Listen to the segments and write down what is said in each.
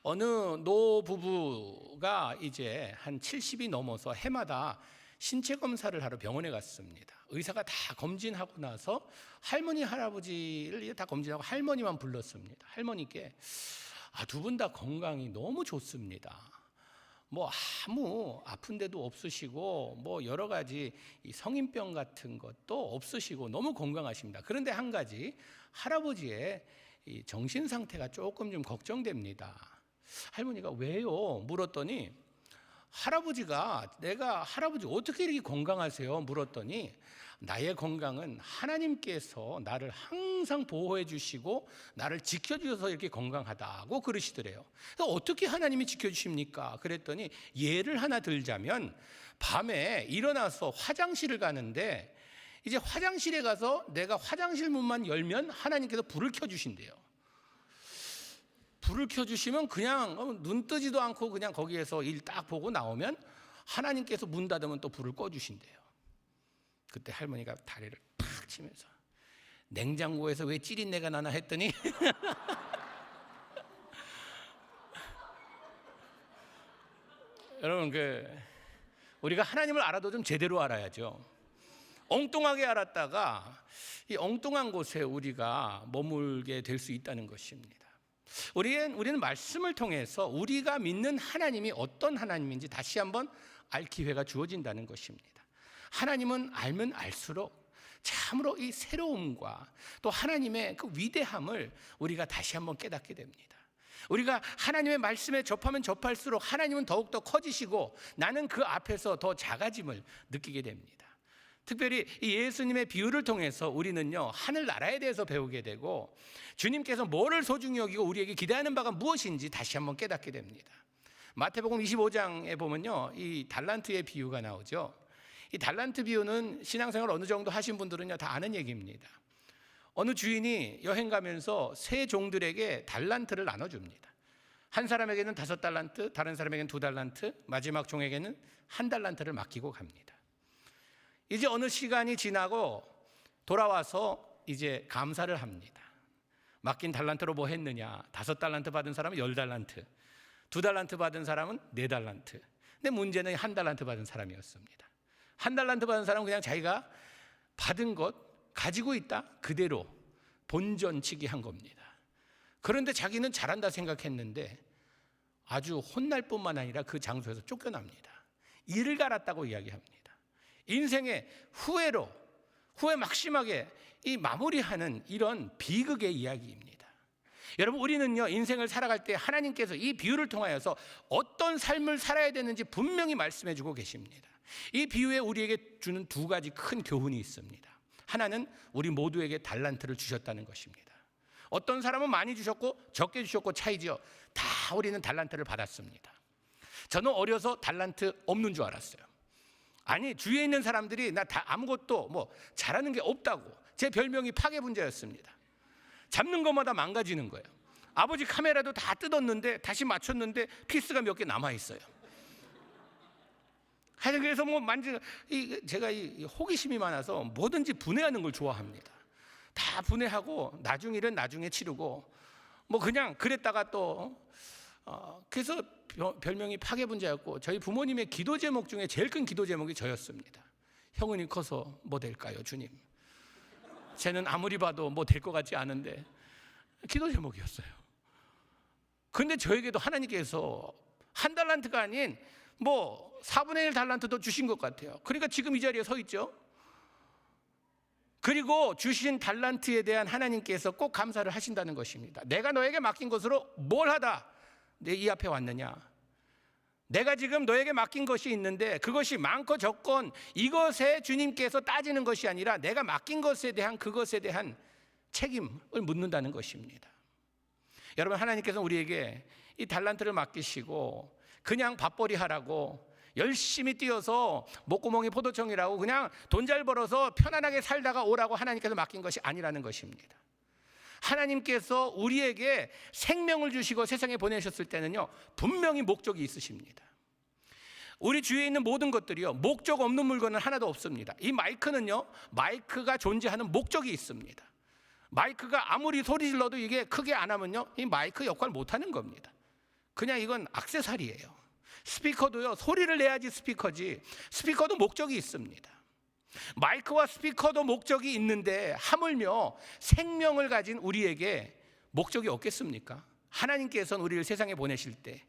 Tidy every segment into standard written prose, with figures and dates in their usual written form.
어느 노부부가 이제 한 70이 넘어서 해마다 신체 검사를 하러 병원에 갔습니다. 의사가 다 검진하고 나서 할머니 할아버지를 다 검진하고 할머니만 불렀습니다. 할머니께 두 분 다 건강이 너무 좋습니다. 뭐 아무 아픈 데도 없으시고 뭐 여러 가지 이 성인병 같은 것도 없으시고 너무 건강하십니다. 그런데 한 가지 할아버지의 이 정신 상태가 조금 좀 걱정됩니다. 할머니가 왜요? 물었더니 내가 할아버지 어떻게 이렇게 건강하세요? 물었더니 나의 건강은 하나님께서 나를 항상 보호해 주시고 나를 지켜주셔서 이렇게 건강하다고 그러시더래요. 그래서 어떻게 하나님이 지켜주십니까? 그랬더니 예를 하나 들자면 밤에 일어나서 화장실을 가는데 이제 화장실에 가서 내가 화장실 문만 열면 하나님께서 불을 켜주신대요. 불을 켜주시면 그냥 눈 뜨지도 않고 그냥 거기에서 일 딱 보고 나오면 하나님께서 문 닫으면 또 불을 꺼주신대요. 그때 할머니가 다리를 팍 치면서 냉장고에서 왜 찌린내가 나나 했더니 여러분 우리가 하나님을 알아도 좀 제대로 알아야죠. 엉뚱하게 알았다가 이 엉뚱한 곳에 우리가 머물게 될 수 있다는 것입니다. 우리는 말씀을 통해서 우리가 믿는 하나님이 어떤 하나님인지 다시 한번 알 기회가 주어진다는 것입니다. 하나님은 알면 알수록 참으로 이 새로움과 또 하나님의 그 위대함을 우리가 다시 한번 깨닫게 됩니다. 우리가 하나님의 말씀에 접하면 접할수록 하나님은 더욱더 커지시고 나는 그 앞에서 더 작아짐을 느끼게 됩니다. 특별히 이 예수님의 비유를 통해서 우리는요 하늘나라에 대해서 배우게 되고 주님께서 뭐를 소중히 여기고 우리에게 기대하는 바가 무엇인지 다시 한번 깨닫게 됩니다. 마태복음 25장에 보면요 이 달란트의 비유가 나오죠. 이 달란트 비유는 신앙생활 어느 정도 하신 분들은요 다 아는 얘기입니다. 어느 주인이 여행 가면서 세 종들에게 달란트를 나눠줍니다. 한 사람에게는 5달란트, 다른 사람에게는 2달란트, 마지막 종에게는 1달란트를 맡기고 갑니다. 이제 어느 시간이 지나고 돌아와서 이제 감사를 합니다. 맡긴 달란트로 뭐 했느냐? 5달란트 받은 사람은 10달란트, 2달란트 받은 사람은 4달란트. 근데 문제는 1달란트 받은 사람이었습니다. 1달란트 받은 사람은 그냥 자기가 받은 것 가지고 있다 그대로 본전치기 한 겁니다. 그런데 자기는 잘한다 생각했는데 아주 혼날 뿐만 아니라 그 장소에서 쫓겨납니다. 이를 갈았다고 이야기합니다. 인생의 후회 막심하게 이 마무리하는 이런 비극의 이야기입니다. 여러분 우리는요 인생을 살아갈 때 하나님께서 이 비유를 통하여서 어떤 삶을 살아야 되는지 분명히 말씀해 주고 계십니다. 이 비유에 우리에게 주는 2가지 큰 교훈이 있습니다. 하나는 우리 모두에게 달란트를 주셨다는 것입니다. 어떤 사람은 많이 주셨고 적게 주셨고 차이지요. 다 우리는 달란트를 받았습니다. 저는 어려서 달란트 없는 줄 알았어요. 아니 주위에 있는 사람들이 나 다 아무것도 뭐 잘하는 게 없다고 제 별명이 파괴분자였습니다. 잡는 것마다 망가지는 거예요. 아버지 카메라도 다 뜯었는데 다시 맞췄는데 피스가 몇 개 남아있어요. 하여튼 그래서 제가 이 호기심이 많아서 뭐든지 분해하는 걸 좋아합니다. 다 분해하고 나중 일은 나중에 치르고 뭐 그냥 그랬다가 또 그래서 별명이 파괴분자였고 저희 부모님의 기도 제목 중에 제일 큰 기도 제목이 저였습니다. 형은이 커서 뭐 될까요 주님? 쟤는 아무리 봐도 뭐 될 것 같지 않은데 기도 제목이었어요. 그런데 저에게도 하나님께서 1달란트가 아닌 뭐 4분의 1 달란트도 주신 것 같아요. 그러니까 지금 이 자리에 서 있죠. 그리고 주신 달란트에 대한 하나님께서 꼭 감사를 하신다는 것입니다. 내가 너에게 맡긴 것으로 뭘 하다 내 이 앞에 왔느냐? 내가 지금 너에게 맡긴 것이 있는데 그것이 많고 적건 이것에 주님께서 따지는 것이 아니라 내가 맡긴 것에 대한 그것에 대한 책임을 묻는다는 것입니다. 여러분 하나님께서 우리에게 이 달란트를 맡기시고 그냥 밥벌이 하라고 열심히 뛰어서 목구멍이 포도청이라고 그냥 돈 잘 벌어서 편안하게 살다가 오라고 하나님께서 맡긴 것이 아니라는 것입니다. 하나님께서 우리에게 생명을 주시고 세상에 보내셨을 때는요 분명히 목적이 있으십니다. 우리 주위에 있는 모든 것들이요 목적 없는 물건은 하나도 없습니다. 이 마이크는요 마이크가 존재하는 목적이 있습니다. 마이크가 아무리 소리 질러도 이게 크게 안 하면요 이 마이크 역할 못 하는 겁니다. 그냥 이건 액세서리예요. 스피커도요, 소리를 내야지 스피커지. 스피커도 목적이 있습니다. 마이크와 스피커도 목적이 있는데 하물며 생명을 가진 우리에게 목적이 없겠습니까? 하나님께서는 우리를 세상에 보내실 때,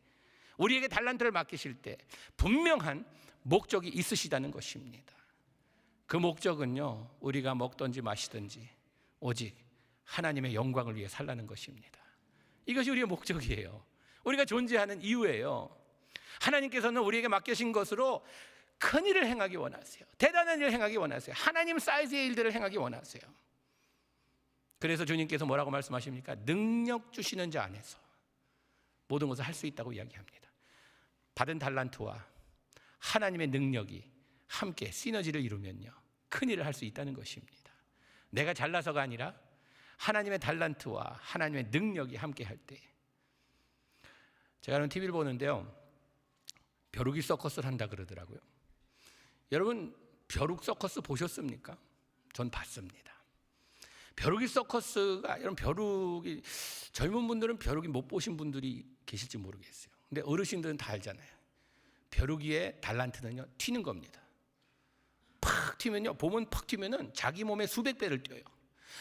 우리에게 달란트를 맡기실 때 분명한 목적이 있으시다는 것입니다. 그 목적은요, 우리가 먹든지 마시든지 오직 하나님의 영광을 위해 살라는 것입니다. 이것이 우리의 목적이에요. 우리가 존재하는 이유예요. 하나님께서는 우리에게 맡기신 것으로 큰 일을 행하기 원하세요. 대단한 일을 행하기 원하세요. 하나님 사이즈의 일들을 행하기 원하세요. 그래서 주님께서 뭐라고 말씀하십니까? 능력 주시는 자 안에서 모든 것을 할 수 있다고 이야기합니다. 받은 달란트와 하나님의 능력이 함께 시너지를 이루면요, 큰 일을 할 수 있다는 것입니다. 내가 잘나서가 아니라 하나님의 달란트와 하나님의 능력이 함께 할 때. 제가 오늘 TV를 보는데요, 벼룩이 서커스를 한다 그러더라고요. 여러분, 벼룩 서커스 보셨습니까? 전 봤습니다. 벼룩이 서커스가, 여러분, 벼룩이, 젊은 분들은 벼룩이 못 보신 분들이 계실지 모르겠어요. 근데 어르신들은 다 알잖아요. 벼룩이의 달란트는요, 튀는 겁니다. 팍 튀면요, 보면 팍 튀면은 자기 몸의 수백 배를 뛰어요.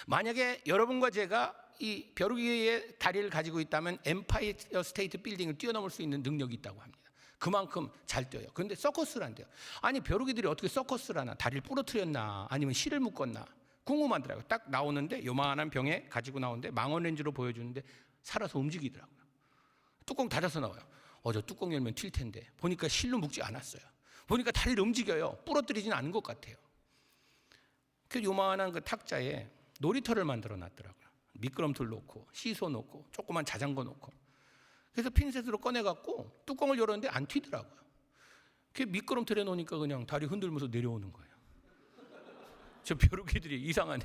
만약에 여러분과 제가 이 벼룩이의 다리를 가지고 있다면 엠파이어 스테이트 빌딩을 뛰어넘을 수 있는 능력이 있다고 합니다. 그만큼 잘 뛰어요. 그런데 서커스를 한대요. 아니, 벼룩이들이 어떻게 서커스를 하나? 다리를 부러뜨렸나? 아니면 실을 묶었나? 궁금하더라고요. 딱 나오는데 요만한 병에 가지고 나오는데 망원 렌즈로 보여주는데 살아서 움직이더라고요. 뚜껑 닫아서 나와요. 저 뚜껑 열면 튈 텐데 보니까 실로 묶지 않았어요. 보니까 다리를 움직여요. 부러뜨리지는 않은 것 같아요. 그 요만한 그 탁자에 놀이터를 만들어 놨더라고요. 미끄럼틀 놓고 시소 놓고 조그만 자전거 놓고. 그래서 핀셋으로 꺼내갖고 뚜껑을 열었는데 안 튀더라고요. 그 미끄럼틀에 놓으니까 그냥 다리 흔들면서 내려오는 거예요. 저 벼룩이들이 이상하네.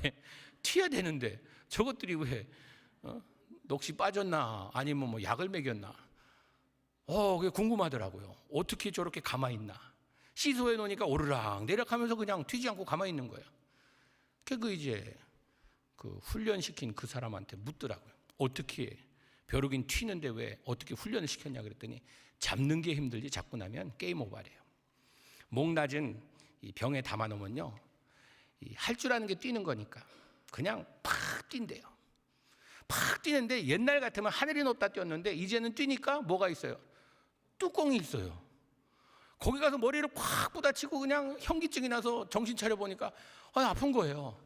튀어야 되는데 저것들이 왜 넋이 빠졌나 아니면 뭐 약을 먹였나. 그게 궁금하더라고요. 어떻게 저렇게 가만히 있나. 시소에 놓으니까 오르락 내려가면서 그냥 튀지 않고 가만히 있는 거예요. 그 이제 그 훈련시킨 그 사람한테 묻더라고요. 어떻게 벼룩인 튀는데 왜 어떻게 훈련을 시켰냐 그랬더니 잡는 게 힘들지 잡고 나면 게임 오버래요. 목 낮은 이 병에 담아 놓으면요, 할 줄 아는 게 뛰는 거니까 그냥 팍 뛴대요. 팍 뛰는데 옛날 같으면 하늘이 높다 뛰었는데 이제는 뛰니까 뭐가 있어요? 뚜껑이 있어요. 거기 가서 머리를 콱 부딪히고 그냥 현기증이 나서 정신 차려 보니까 아픈 거예요.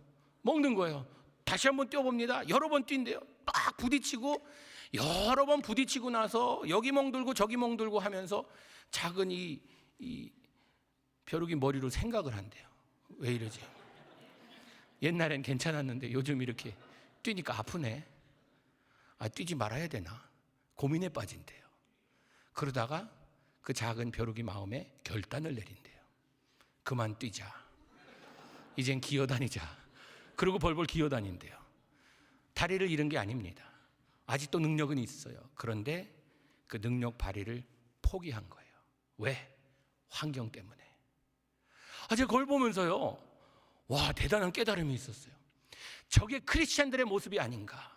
먹는 거예요. 다시 한번 뛰어봅니다. 여러 번 뛴대요. 딱 부딪히고 여러 번 부딪히고 나서 여기 멍들고 저기 멍들고 하면서 작은 이 벼룩이 머리로 생각을 한대요. 왜 이러지? 옛날엔 괜찮았는데 요즘 이렇게 뛰니까 아프네. 뛰지 말아야 되나? 고민에 빠진대요. 그러다가 그 작은 벼룩이 마음에 결단을 내린대요. 그만 뛰자. 이젠 기어다니자. 그리고 벌벌 기어다닌대요. 다리를 잃은 게 아닙니다. 아직도 능력은 있어요. 그런데 그 능력 발휘를 포기한 거예요. 왜? 환경 때문에. 제가 그걸 보면서요, 와, 대단한 깨달음이 있었어요. 저게 크리스찬들의 모습이 아닌가.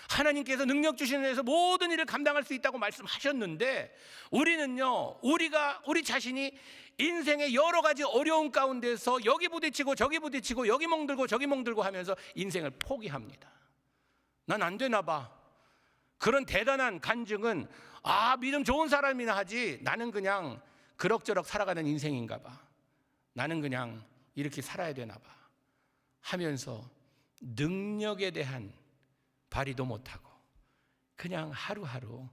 하나님께서 능력 주시는 데서 모든 일을 감당할 수 있다고 말씀하셨는데 우리는요, 우리 자신이 인생의 여러 가지 어려움 가운데서 여기 부딪히고 저기 부딪히고 여기 멍들고 저기 멍들고 하면서 인생을 포기합니다. 난 안 되나 봐. 그런 대단한 간증은 믿음 좋은 사람이나 하지 나는 그냥 그럭저럭 살아가는 인생인가 봐. 나는 그냥 이렇게 살아야 되나 봐 하면서 능력에 대한 발휘도 못하고 그냥 하루하루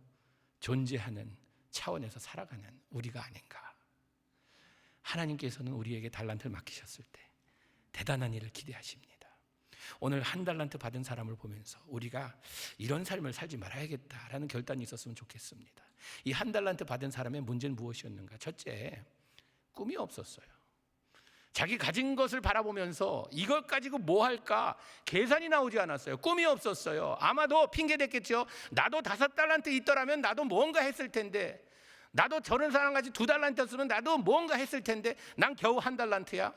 존재하는 차원에서 살아가는 우리가 아닌가. 하나님께서는 우리에게 달란트를 맡기셨을 때 대단한 일을 기대하십니다. 오늘 한 달란트 받은 사람을 보면서 우리가 이런 삶을 살지 말아야겠다라는 결단이 있었으면 좋겠습니다. 이 한 달란트 받은 사람의 문제는 무엇이었는가? 첫째, 꿈이 없었어요. 자기 가진 것을 바라보면서 이걸 가지고 뭐 할까 계산이 나오지 않았어요. 꿈이 없었어요. 아마도 핑계댔겠죠. 나도 5달란트 있더라면 나도 뭔가 했을 텐데, 나도 저런 사람같이 2달란트였으면 나도 뭔가 했을 텐데 난 겨우 1달란트야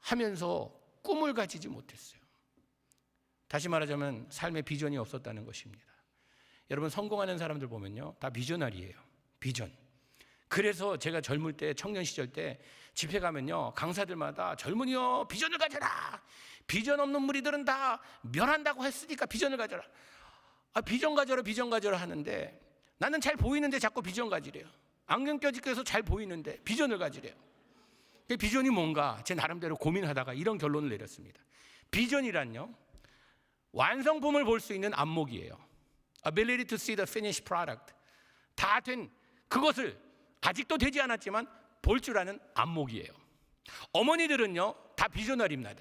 하면서 꿈을 가지지 못했어요. 다시 말하자면 삶의 비전이 없었다는 것입니다. 여러분 성공하는 사람들 보면요, 다 비저너리예요. 비전. 그래서 제가 젊을 때, 청년 시절 때 집회 가면요, 강사들마다 젊은이요 비전을 가져라. 비전 없는 무리들은 다 멸한다고 했으니까 비전을 가져라. 비전 가져라, 비전 가져라 하는데 나는 잘 보이는데 자꾸 비전 가지래요. 안경 껴지께서 잘 보이는데 비전을 가지래요. 비전이 뭔가 제 나름대로 고민하다가 이런 결론을 내렸습니다. 비전이란요, 완성품을 볼 수 있는 안목이에요. Ability to see the finished product. 다 된 그것을 아직도 되지 않았지만 볼 줄 아는 안목이에요. 어머니들은요 다 비저너리입니다.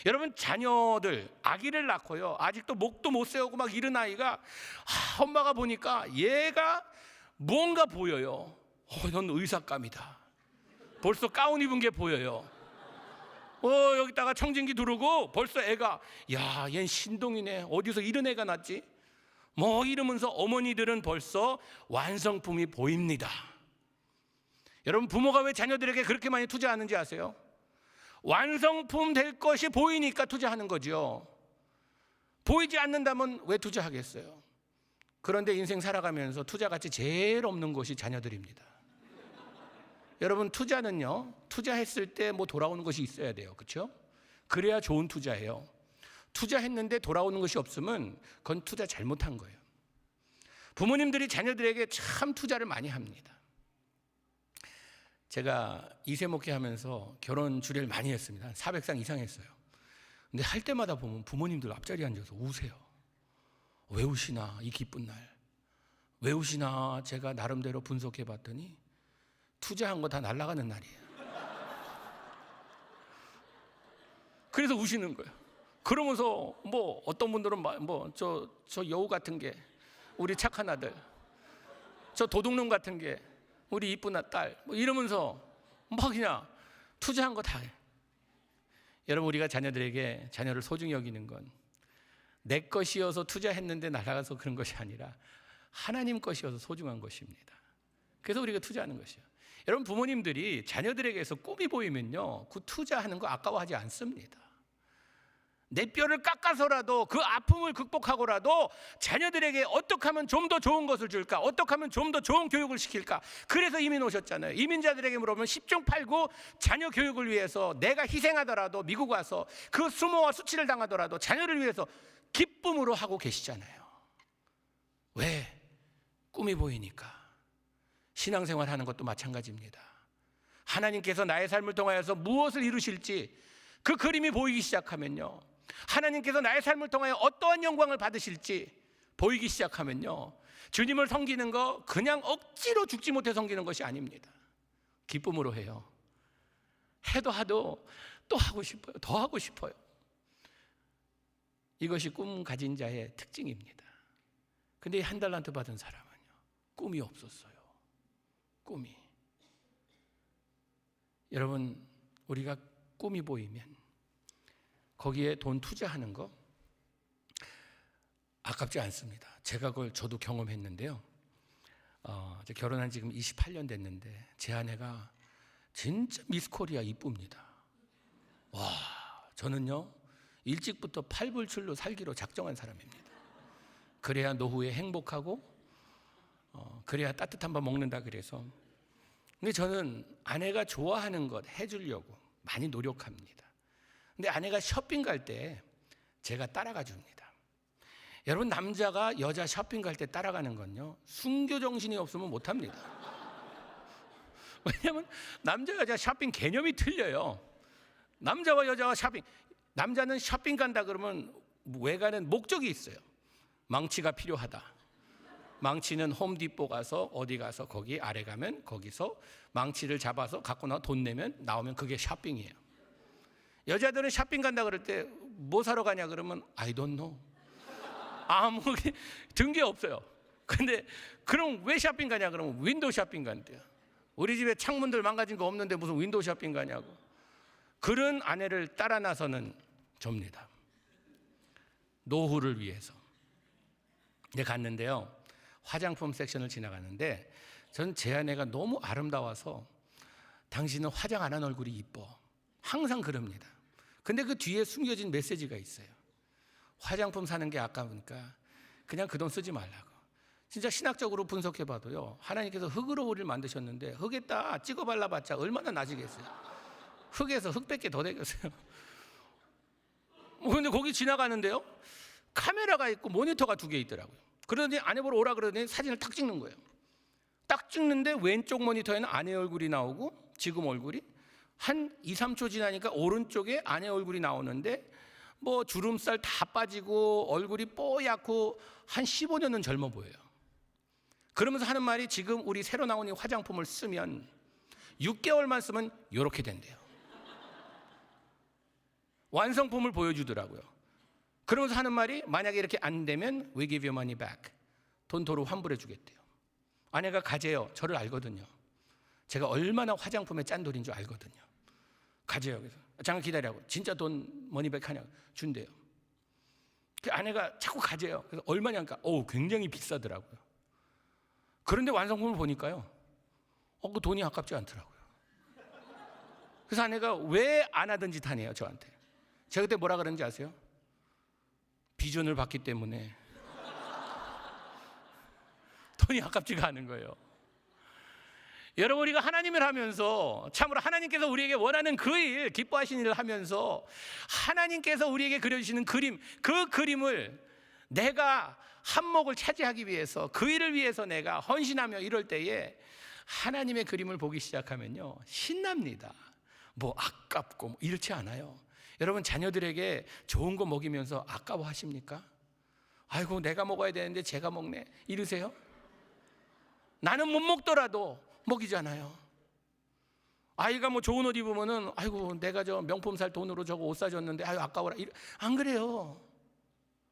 여러분 자녀들 아기를 낳고요 아직도 목도 못 세우고 막 이른 아이가 엄마가 보니까 얘가 뭔가 보여요. 넌 의사감이다. 벌써 가운 입은 게 보여요. 여기다가 청진기 두르고 벌써 애가 야, 얜 신동이네. 어디서 이런 애가 났지? 뭐 이러면서 어머니들은 벌써 완성품이 보입니다. 여러분 부모가 왜 자녀들에게 그렇게 많이 투자하는지 아세요? 완성품 될 것이 보이니까 투자하는 거죠. 보이지 않는다면 왜 투자하겠어요? 그런데 인생 살아가면서 투자 가치 제일 없는 것이 자녀들입니다. 여러분 투자는요, 투자했을 때 뭐 돌아오는 것이 있어야 돼요. 그렇죠? 그래야 좋은 투자예요. 투자했는데 돌아오는 것이 없으면 그건 투자 잘못한 거예요. 부모님들이 자녀들에게 참 투자를 많이 합니다. 제가 2세 목회하면서 결혼 주례를 많이 했습니다. 한 400상 이상 했어요. 근데 할 때마다 보면 부모님들 앞자리에 앉아서 우세요. 왜 우시나 이 기쁜 날. 왜 우시나 제가 나름대로 분석해 봤더니 투자한 거 다 날아가는 날이에요. 그래서 우시는 거예요. 그러면서 뭐 어떤 분들은 뭐 저 여우 같은 게 우리 착한 아들, 저 도둑놈 같은 게 우리 이쁜 딸, 뭐 이러면서 막 그냥 투자한 거 다 해. 여러분 우리가 자녀를 소중히 여기는 건 내 것이어서 투자했는데 날아가서 그런 것이 아니라 하나님 것이어서 소중한 것입니다. 그래서 우리가 투자하는 것이에요. 여러분 부모님들이 자녀들에게서 꿈이 보이면요 그 투자하는 거 아까워하지 않습니다. 내 뼈를 깎아서라도 그 아픔을 극복하고라도 자녀들에게 어떻게 하면 좀 더 좋은 것을 줄까, 어떻게 하면 좀 더 좋은 교육을 시킬까. 그래서 이민 오셨잖아요. 이민자들에게 물어보면 10중 8구 자녀 교육을 위해서 내가 희생하더라도 미국 와서 그 수모와 수치를 당하더라도 자녀를 위해서 기쁨으로 하고 계시잖아요. 왜? 꿈이 보이니까. 신앙생활 하는 것도 마찬가지입니다. 하나님께서 나의 삶을 통하여서 무엇을 이루실지 그 그림이 보이기 시작하면요, 하나님께서 나의 삶을 통하여 어떠한 영광을 받으실지 보이기 시작하면요, 주님을 섬기는 거 그냥 억지로 죽지 못해 섬기는 것이 아닙니다. 기쁨으로 해요. 해도 또 하고 싶어요. 더 하고 싶어요. 이것이 꿈 가진 자의 특징입니다. 근데 한 달란트 받은 사람은요 꿈이 없었어요. 꿈이. 여러분 우리가 꿈이 보이면 거기에 돈 투자하는 거 아깝지 않습니다. 제가 그걸 저도 경험했는데요. 결혼한 지금 28년 됐는데 제 아내가 진짜 미스 코리아 이쁩니다. 와, 저는요 일찍부터 팔불출로 살기로 작정한 사람입니다. 그래야 노후에 행복하고 그래야 따뜻한 밥 먹는다 그래서. 근데 저는 아내가 좋아하는 것 해주려고 많이 노력합니다. 근데 아내가 쇼핑 갈 때 제가 따라가 줍니다. 여러분 남자가 여자 쇼핑 갈 때 따라가는 건요 순교 정신이 없으면 못합니다. 왜냐하면 남자 여자 쇼핑 개념이 틀려요. 남자와 여자와 쇼핑, 남자는 쇼핑 간다 그러면 왜 가는 목적이 있어요. 망치가 필요하다. 망치는 홈디포 가서 어디 가서 거기 아래 가면 거기서 망치를 잡아서 갖고 나와 돈 내면 나오면 그게 쇼핑이에요. 여자들은 쇼핑 간다 그럴 때 뭐 사러 가냐 그러면 I don't know. 아무 든 게 없어요. 근데 그럼 왜 쇼핑 가냐 그러면 윈도우 쇼핑 간대요. 우리 집에 창문들 망가진 거 없는데 무슨 윈도우 쇼핑 가냐고. 그런 아내를 따라 나서는 접니다. 노후를 위해서. 이제 갔는데요. 화장품 섹션을 지나가는데 전 제 아내가 너무 아름다워서 당신은 화장 안 한 얼굴이 이뻐. 항상 그럽니다. 근데 그 뒤에 숨겨진 메시지가 있어요. 화장품 사는 게 아까우니까 그냥 그 돈 쓰지 말라고. 진짜 신학적으로 분석해봐도요, 하나님께서 흙으로 우리를 만드셨는데 흙에다 찍어 발라봤자 얼마나 나아지겠어요. 흙에서 흙밖에 더 되겠어요. 근데 거기 지나가는데요, 카메라가 있고 모니터가 2개 있더라고요. 그러더니 아내 보러 오라 그러더니 사진을 탁 찍는 거예요. 딱 찍는데 왼쪽 모니터에는 아내 얼굴이 나오고 지금 얼굴이 한 2, 3초 지나니까 오른쪽에 아내 얼굴이 나오는데 뭐 주름살 다 빠지고 얼굴이 뽀얗고 한 15년은 젊어 보여요. 그러면서 하는 말이 지금 우리 새로 나온 이 화장품을 쓰면 6개월만 쓰면 이렇게 된대요. 완성품을 보여주더라고요. 그러면서 하는 말이 만약에 이렇게 안 되면 We give your money back. 돈 도로 환불해 주겠대요. 아내가 가재요. 저를 알거든요. 제가 얼마나 화장품에 짠 돈인 줄 알거든요. 가재요. 그래서 잠깐 기다리라고. 진짜 돈 머니백 하냐고. 준대요. 그 아내가 자꾸 가재요. 그래서 얼마냐니까 굉장히 비싸더라고요. 그런데 완성품을 보니까요, 그 돈이 아깝지 않더라고요. 그래서 아내가 왜 안 하던 짓 하네요, 저한테. 제가 그때 뭐라 그랬는지 아세요? 비전을 봤기 때문에 돈이 아깝지가 않은 거예요. 여러분, 우리가 하나님을 하면서 참으로 하나님께서 우리에게 원하는 그 일, 기뻐하시는 일을 하면서 하나님께서 우리에게 그려주시는 그림, 그 그림을 내가 한몫을 차지하기 위해서, 그 일을 위해서 내가 헌신하며 이럴 때에 하나님의 그림을 보기 시작하면요, 신납니다. 뭐 아깝고 이렇지 않아요. 여러분, 자녀들에게 좋은 거 먹이면서 아까워하십니까? 아이고, 내가 먹어야 되는데 제가 먹네 이러세요? 나는 못 먹더라도 먹이잖아요. 아이가 뭐 좋은 옷 입으면은 아이고, 내가 저 명품 살 돈으로 저거 옷 사줬는데 아유 아까워라. 안 그래요.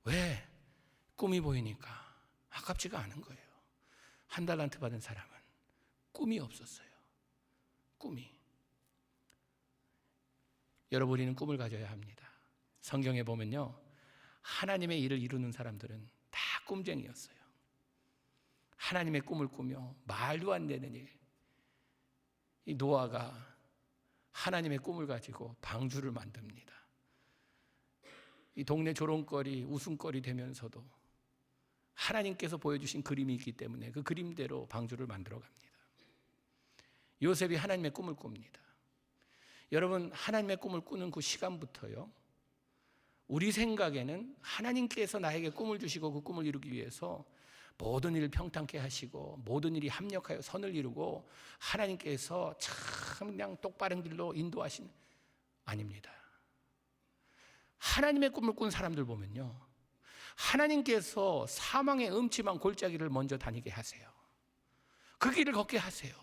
왜? 꿈이 보이니까 아깝지가 않은 거예요. 한 달란트 받은 사람은 꿈이 없었어요. 꿈이. 여러분, 우리는 꿈을 가져야 합니다. 성경에 보면요, 하나님의 일을 이루는 사람들은 다 꿈쟁이였어요. 하나님의 꿈을 꾸며 말도 안 되는 일. 이 노아가 하나님의 꿈을 가지고 방주를 만듭니다. 이 동네 조롱거리, 웃음거리 되면서도 하나님께서 보여주신 그림이 있기 때문에 그 그림대로 방주를 만들어 갑니다. 요셉이 하나님의 꿈을 꿉니다. 여러분, 하나님의 꿈을 꾸는 그 시간부터요, 우리 생각에는 하나님께서 나에게 꿈을 주시고 그 꿈을 이루기 위해서 모든 일을 평탄케 하시고 모든 일이 합력하여 선을 이루고 하나님께서 참 그냥 똑바른 길로 인도하신, 아닙니다. 하나님의 꿈을 꾼 사람들 보면요, 하나님께서 사망의 음침한 골짜기를 먼저 다니게 하세요. 그 길을 걷게 하세요.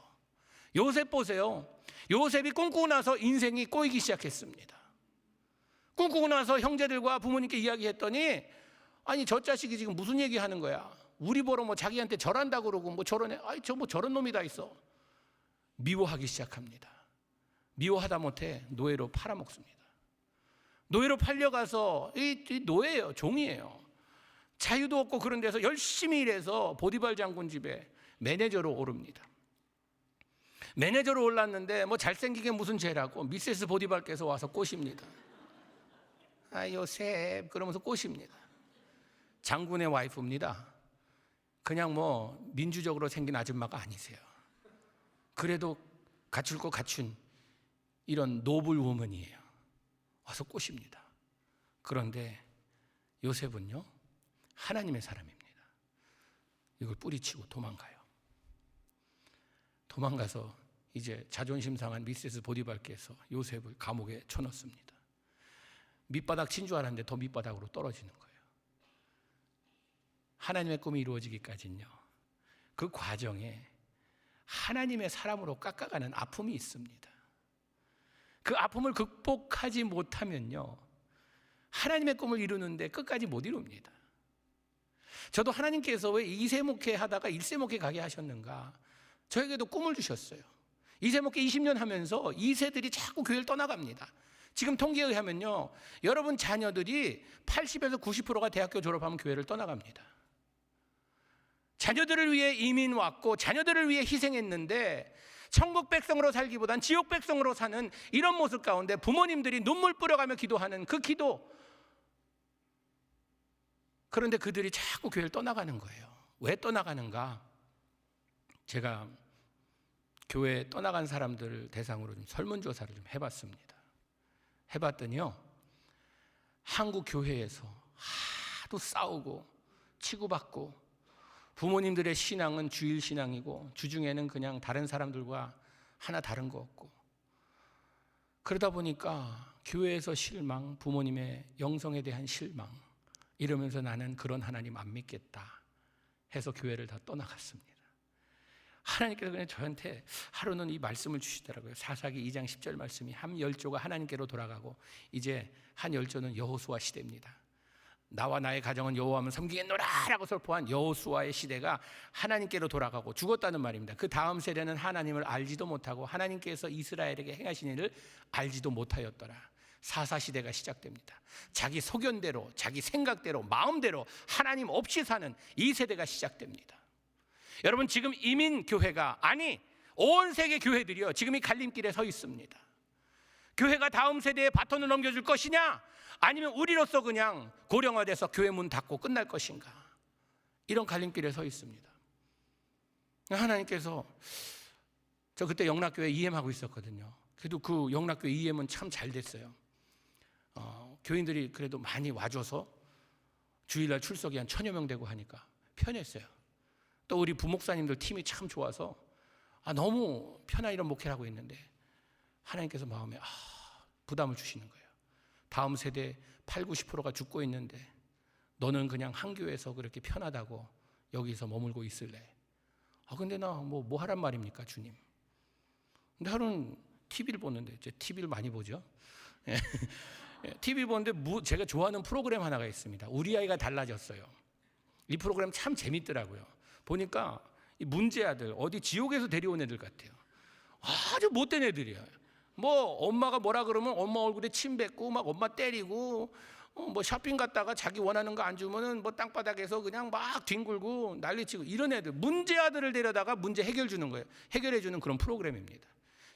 요셉 보세요. 요셉이 꿈꾸고 나서 인생이 꼬이기 시작했습니다. 꿈꾸고 나서 형제들과 부모님께 이야기했더니, 아니 저 자식이 지금 무슨 얘기하는 거야? 우리 보러 뭐 자기한테 절한다고 그러고 뭐 저러네. 아이 저 뭐 저런 놈이 다 있어. 미워하기 시작합니다. 미워하다 못해 노예로 팔아먹습니다. 노예로 팔려가서 이 노예예요. 종이에요. 자유도 없고 그런 데서 열심히 일해서 보디발 장군 집에 매니저로 오릅니다. 매니저로 올랐는데 뭐 잘생기게 무슨 죄라고 미세스 보디발께서 와서 꼬십니다. 아 요셉 그러면서 꼬십니다. 장군의 와이프입니다. 그냥 뭐 민주적으로 생긴 아줌마가 아니세요. 그래도 갖출 거 갖춘 이런 노블 우먼이에요. 와서 꼬십니다. 그런데 요셉은요, 하나님의 사람입니다. 이걸 뿌리치고 도망가요. 도망가서 이제 자존심 상한 미세스 보디발께서 요셉을 감옥에 쳐넣습니다. 밑바닥 친 줄 알았는데 더 밑바닥으로 떨어지는 거예요. 하나님의 꿈이 이루어지기까지는요, 그 과정에 하나님의 사람으로 깎아가는 아픔이 있습니다. 그 아픔을 극복하지 못하면요, 하나님의 꿈을 이루는데 끝까지 못 이룹니다. 저도 하나님께서 왜 2세 목회 하다가 1세 목회 가게 하셨는가, 저에게도 꿈을 주셨어요. 2세 목회 20년 하면서 2세들이 자꾸 교회를 떠나갑니다. 지금 통계에 의하면요, 여러분 자녀들이 80에서 90%가 대학교 졸업하면 교회를 떠나갑니다. 자녀들을 위해 이민 왔고 자녀들을 위해 희생했는데 천국 백성으로 살기보단 지옥 백성으로 사는 이런 모습 가운데 부모님들이 눈물 뿌려가며 기도하는 그 기도, 그런데 그들이 자꾸 교회를 떠나가는 거예요. 왜 떠나가는가? 제가 교회 떠나간 사람들을 대상으로 좀 설문조사를 좀 해봤습니다. 해봤더니요, 한국 교회에서 하도 싸우고 치고받고, 부모님들의 신앙은 주일 신앙이고 주중에는 그냥 다른 사람들과 하나 다른 거 없고, 그러다 보니까 교회에서 실망, 부모님의 영성에 대한 실망, 이러면서 나는 그런 하나님 안 믿겠다 해서 교회를 다 떠나갔습니다. 하나님께서 그냥 저한테 하루는 이 말씀을 주시더라고요. 사사기 2장 10절 말씀이 한 열조가 하나님께로 돌아가고 이제 한 열조는 여호수아 시대입니다. 나와 나의 가정은 여호와만 섬기겠노라라고 선포한 여호수아의 시대가 하나님께로 돌아가고 죽었다는 말입니다. 그 다음 세대는 하나님을 알지도 못하고 하나님께서 이스라엘에게 행하신 일을 알지도 못하였더라. 사사시대가 시작됩니다. 자기 소견대로, 자기 생각대로, 마음대로 하나님 없이 사는 이 세대가 시작됩니다. 여러분, 지금 이민교회가, 아니 온 세계 교회들이요, 지금 이 갈림길에 서 있습니다. 교회가 다음 세대에 바톤을 넘겨줄 것이냐, 아니면 우리로서 그냥 고령화돼서 교회 문 닫고 끝날 것인가, 이런 갈림길에 서 있습니다. 하나님께서, 저 그때 영락교회 EM하고 있었거든요. 그래도 그 영락교회 EM은 참 잘 됐어요. 교인들이 그래도 많이 와줘서 주일날 출석이 한 1000여 명 되고 하니까 편했어요. 또 우리 부목사님들 팀이 참 좋아서 너무 편안히 이런 목회를 하고 있는데 하나님께서 마음에 부담을 주시는 거예요. 다음 세대 8, 90%가 죽고 있는데 너는 그냥 한 교회에서 그렇게 편하다고 여기서 머물고 있을래? 근데 나 뭐 하란 말입니까, 주님? 근데 하루는 TV를 보는데, 제 TV를 많이 보죠. TV 보는데 제가 좋아하는 프로그램 하나가 있습니다. 우리 아이가 달라졌어요. 이 프로그램 참 재밌더라고요. 보니까 이 문제아들, 어디 지옥에서 데려온 애들 같아요. 아주 못된 애들이에요. 뭐 엄마가 뭐라 그러면 엄마 얼굴에 침 뱉고 막 엄마 때리고, 뭐 쇼핑 갔다가 자기 원하는 거 안 주면은 뭐 땅바닥에서 그냥 막 뒹굴고 난리치고, 이런 애들, 문제아들을 데려다가 문제 해결 주는 거예요. 해결해 주는 그런 프로그램입니다.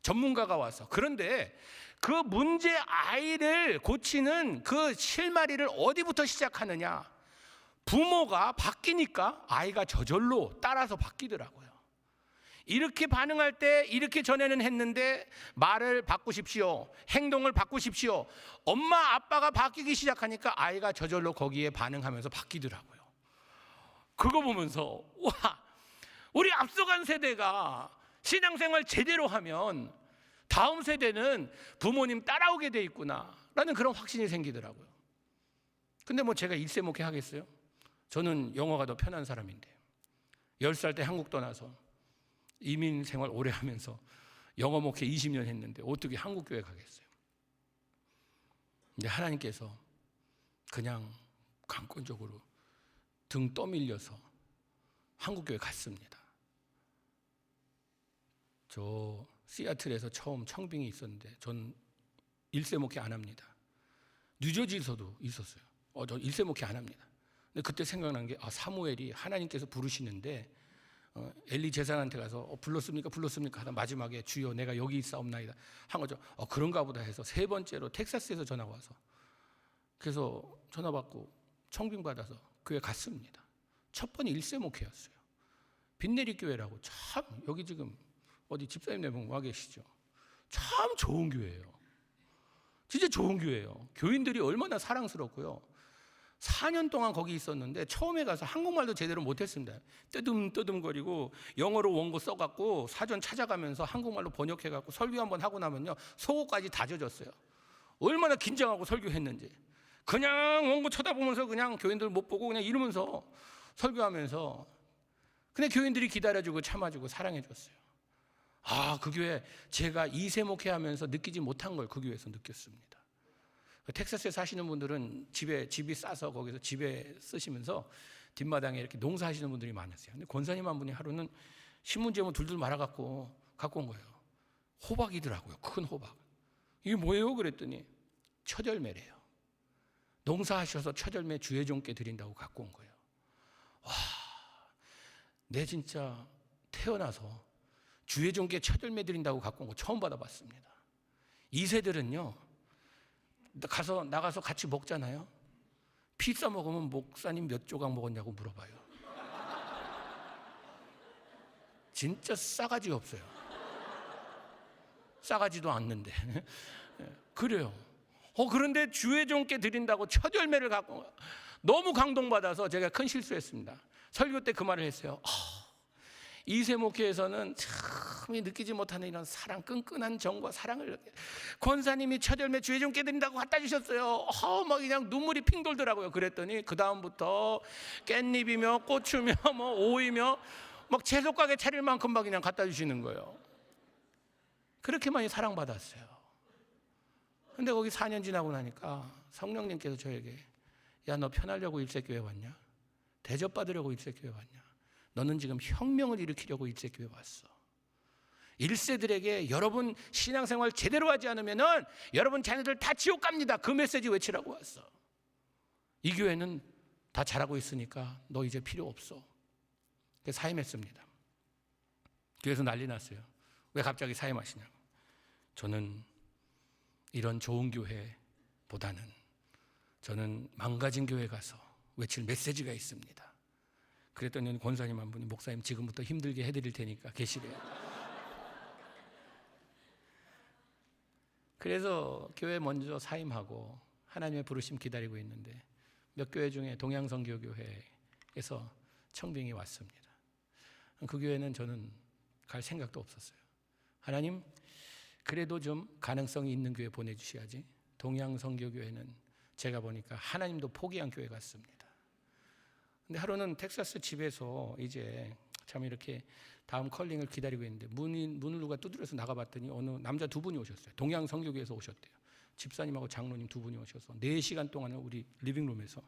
전문가가 와서. 그런데 그 문제 아이를 고치는 그 실마리를 어디부터 시작하느냐? 부모가 바뀌니까 아이가 저절로 따라서 바뀌더라고요. 이렇게 반응할 때 이렇게 전에는 했는데 말을 바꾸십시오, 행동을 바꾸십시오. 엄마 아빠가 바뀌기 시작하니까 아이가 저절로 거기에 반응하면서 바뀌더라고요. 그거 보면서 와, 우리 앞서간 세대가 신앙생활 제대로 하면 다음 세대는 부모님 따라오게 돼 있구나라는 그런 확신이 생기더라고요. 근데 뭐 제가 일세 목회 하겠어요? 저는 영어가 더 편한 사람인데 10살 때 한국 떠나서 이민 생활 오래 하면서 영어 목회 20년 했는데 어떻게 한국 교회 가겠어요? 근데 하나님께서 그냥 강권적으로 등 떠밀려서 한국 교회 갔습니다. 저 시애틀에서 처음 청빙이 있었는데 전 일세 목회 안 합니다. 뉴저지에서도 있었어요. 저 일세 목회 안 합니다. 근데 그때 생각난 게 사무엘이 하나님께서 부르시는데 엘리 제사장한테 가서 불렀습니까 하다 마지막에 주여 내가 여기 있사옵나이다 한 거죠. 그런가 보다 해서 세 번째로 텍사스에서 전화가 와서, 그래서 전화 받고 청빙 받아서 교회 갔습니다. 첫 번이 일세 목회였어요. 빈내리 교회라고, 참 여기 지금 어디 집사님 내분 와 계시죠? 참 좋은 교회예요. 진짜 좋은 교회예요. 교인들이 얼마나 사랑스럽고요. 4년 동안 거기 있었는데 처음에 가서 한국말도 제대로 못했습니다. 뜨듬뜨듬거리고 영어로 원고 써갖고 사전 찾아가면서 한국말로 번역해갖고 설교 한번 하고 나면요 속옷까지 다 젖었어요. 얼마나 긴장하고 설교했는지. 그냥 원고 쳐다보면서 그냥 교인들 못 보고 그냥 이러면서 설교하면서, 근데 교인들이 기다려주고 참아주고 사랑해줬어요. 그 교회 제가 2세 목회하면서 느끼지 못한 걸 그 교회에서 느꼈습니다. 텍사스에 사시는 분들은 집이 싸서 거기서 집에 쓰시면서 뒷마당에 이렇게 농사하시는 분들이 많으세요. 근데 권사님 한 분이 하루는 신문지에 둘둘 말아갖고 갖고 온 거예요. 호박이더라고요. 큰 호박. 이게 뭐예요? 그랬더니 첫 열매래요. 농사하셔서 첫 열매 주의종께 드린다고 갖고 온 거예요. 와, 내 진짜 태어나서 주의종께 첫 열매 드린다고 갖고 온 거 처음 받아봤습니다. 이 세들은요, 나가서 같이 먹잖아요. 피자 먹으면 목사님 몇 조각 먹었냐고 물어봐요. 진짜 싸가지가 없어요. 싸가지도 않는데. 그래요. 그런데 주의 종께 드린다고 첫 열매를 갖고 너무 감동받아서 제가 큰 실수했습니다. 설교 때 그 말을 했어요. 이세 목회에서는 참 느끼지 못하는 이런 사랑, 끈끈한 정과 사랑을 권사님이 첫 열매 주의 종께 드린다고 갖다 주셨어요. 막 그냥 눈물이 핑 돌더라고요. 그랬더니 그 다음부터 깻잎이며 고추며 뭐 오이며 막 채소 가게 차릴 만큼 막 그냥 갖다 주시는 거예요. 그렇게 많이 사랑받았어요. 근데 거기 4년 지나고 나니까 성령님께서 저에게 야, 너 편하려고 일세교회 왔냐? 대접받으려고 일세교회 왔냐? 너는 지금 혁명을 일으키려고 일세교회 왔어. 1세들에게 여러분 신앙생활 제대로 하지 않으면은 여러분 자녀들 다 지옥 갑니다. 그 메시지 외치라고 왔어. 이 교회는 다 잘하고 있으니까 너 이제 필요 없어. 그래서 사임했습니다. 교회에서 난리 났어요. 왜 갑자기 사임하시냐고. 저는 이런 좋은 교회보다는 저는 망가진 교회 가서 외칠 메시지가 있습니다. 그랬더니 권사님 한 분이 목사님 지금부터 힘들게 해드릴 테니까 계시래요. 그래서 교회 먼저 사임하고 하나님의 부르심 기다리고 있는데 몇 교회 중에 동양선교교회에서 청빙이 왔습니다. 그 교회는 저는 갈 생각도 없었어요. 하나님 그래도 좀 가능성이 있는 교회 보내주셔야지. 동양선교교회는 제가 보니까 하나님도 포기한 교회 같습니다. 근데 하루는 텍사스 집에서 이제 참 이렇게 다음 컬링을 기다리고 있는데 문을 누가 두드려서 나가봤더니 어느 남자 두 분이 오셨어요. 동양선교교회에서 오셨대요. 집사님하고 장로님 두 분이 오셔서 4시간 동안 우리 리빙룸에서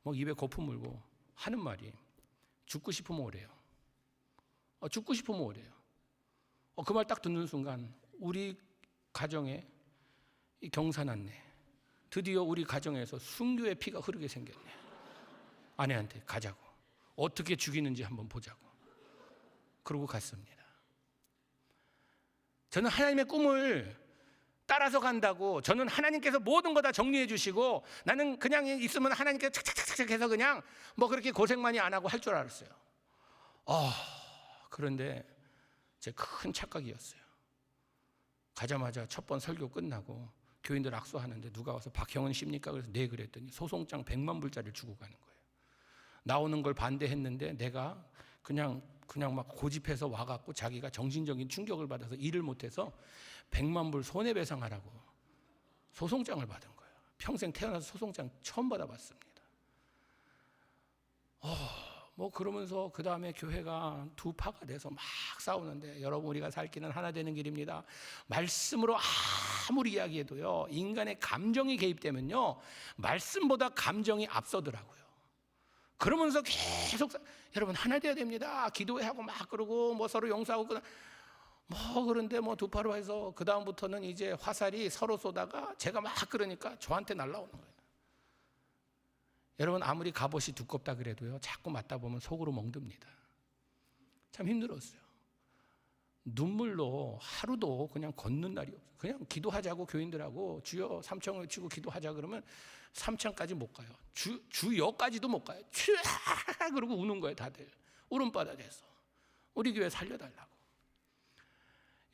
막 입에 거품 물고 하는 말이 죽고 싶으면 오래요. 죽고 싶으면 오래요. 그 말 딱 듣는 순간 우리 가정에 이 경사났네. 드디어 우리 가정에서 순교의 피가 흐르게 생겼네. 아내한테 가자고. 어떻게 죽이는지 한번 보자고. 그러고 갔습니다. 저는 하나님의 꿈을 따라서 간다고 저는 하나님께서 모든 거 다 정리해 주시고 나는 그냥 있으면 하나님께서 착착착착 해서 그냥 뭐 그렇게 고생 많이 안 하고 할 줄 알았어요. 그런데 제 큰 착각이었어요. 가자마자 첫 번 설교 끝나고 교인들 악수하는데 누가 와서 박형은 씨입니까? 그래서 네 그랬더니 소송장 100만 불짜리를 주고 가는 거예요. 나오는 걸 반대했는데 내가 그냥 막 고집해서 와갖고 자기가 정신적인 충격을 받아서 일을 못해서 100만 불 손해배상하라고 소송장을 받은 거예요. 평생 태어나서 소송장 처음 받아봤습니다. 뭐 그러면서 그 다음에 교회가 두 파가 돼서 막 싸우는데 여러분 우리가 살 길은 하나 되는 길입니다. 말씀으로 아무리 이야기해도요 인간의 감정이 개입되면요 말씀보다 감정이 앞서더라고요. 그러면서 계속 여러분 하나 돼야 됩니다. 기도하고 막 그러고 뭐 서로 용서하고 뭐 그런데 뭐 두 파로 해서 그 다음부터는 이제 화살이 서로 쏘다가 제가 막 그러니까 저한테 날라오는 거예요. 여러분 아무리 갑옷이 두껍다 그래도요 자꾸 맞다 보면 속으로 멍듭니다. 참 힘들었어요. 눈물로 하루도 그냥 걷는 날이 없어요. 그냥 기도하자고 교인들하고 주여 삼창을 외치고 기도하자 그러면 삼창까지 못 가요. 주여까지도 못 가요. 촤 그러고 우는 거예요 다들. 울음바다 돼서 우리 교회 살려달라고.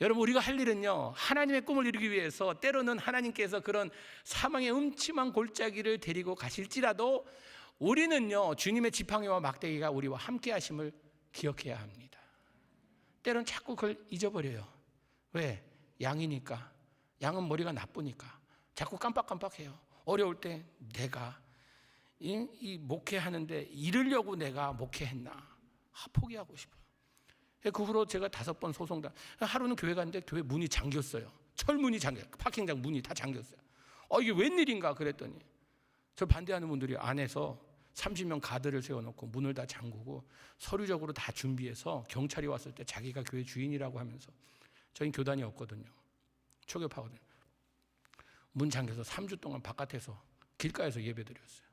여러분 우리가 할 일은요 하나님의 꿈을 이루기 위해서 때로는 하나님께서 그런 사망의 음침한 골짜기를 데리고 가실지라도 우리는요 주님의 지팡이와 막대기가 우리와 함께 하심을 기억해야 합니다. 때로는 자꾸 그걸 잊어버려요. 왜? 양이니까. 양은 머리가 나쁘니까 자꾸 깜빡깜빡해요. 어려울 때 내가 이 목회하는데 이르려고 내가 목회했나 포기하고 싶어요. 그 후로 제가 5번 소송당 하루는 교회 갔는데 교회 문이 잠겼어요. 철문이 잠겨요. 파킹장 문이 다 잠겼어요. 이게 웬일인가 그랬더니 저 반대하는 분들이 안에서 30명 가드를 세워놓고 문을 다 잠그고 서류적으로 다 준비해서 경찰이 왔을 때 자기가 교회 주인이라고 하면서 저희는 교단이 없거든요. 초교파거든요. 문 잠겨서 3주 동안 바깥에서 길가에서 예배드렸어요.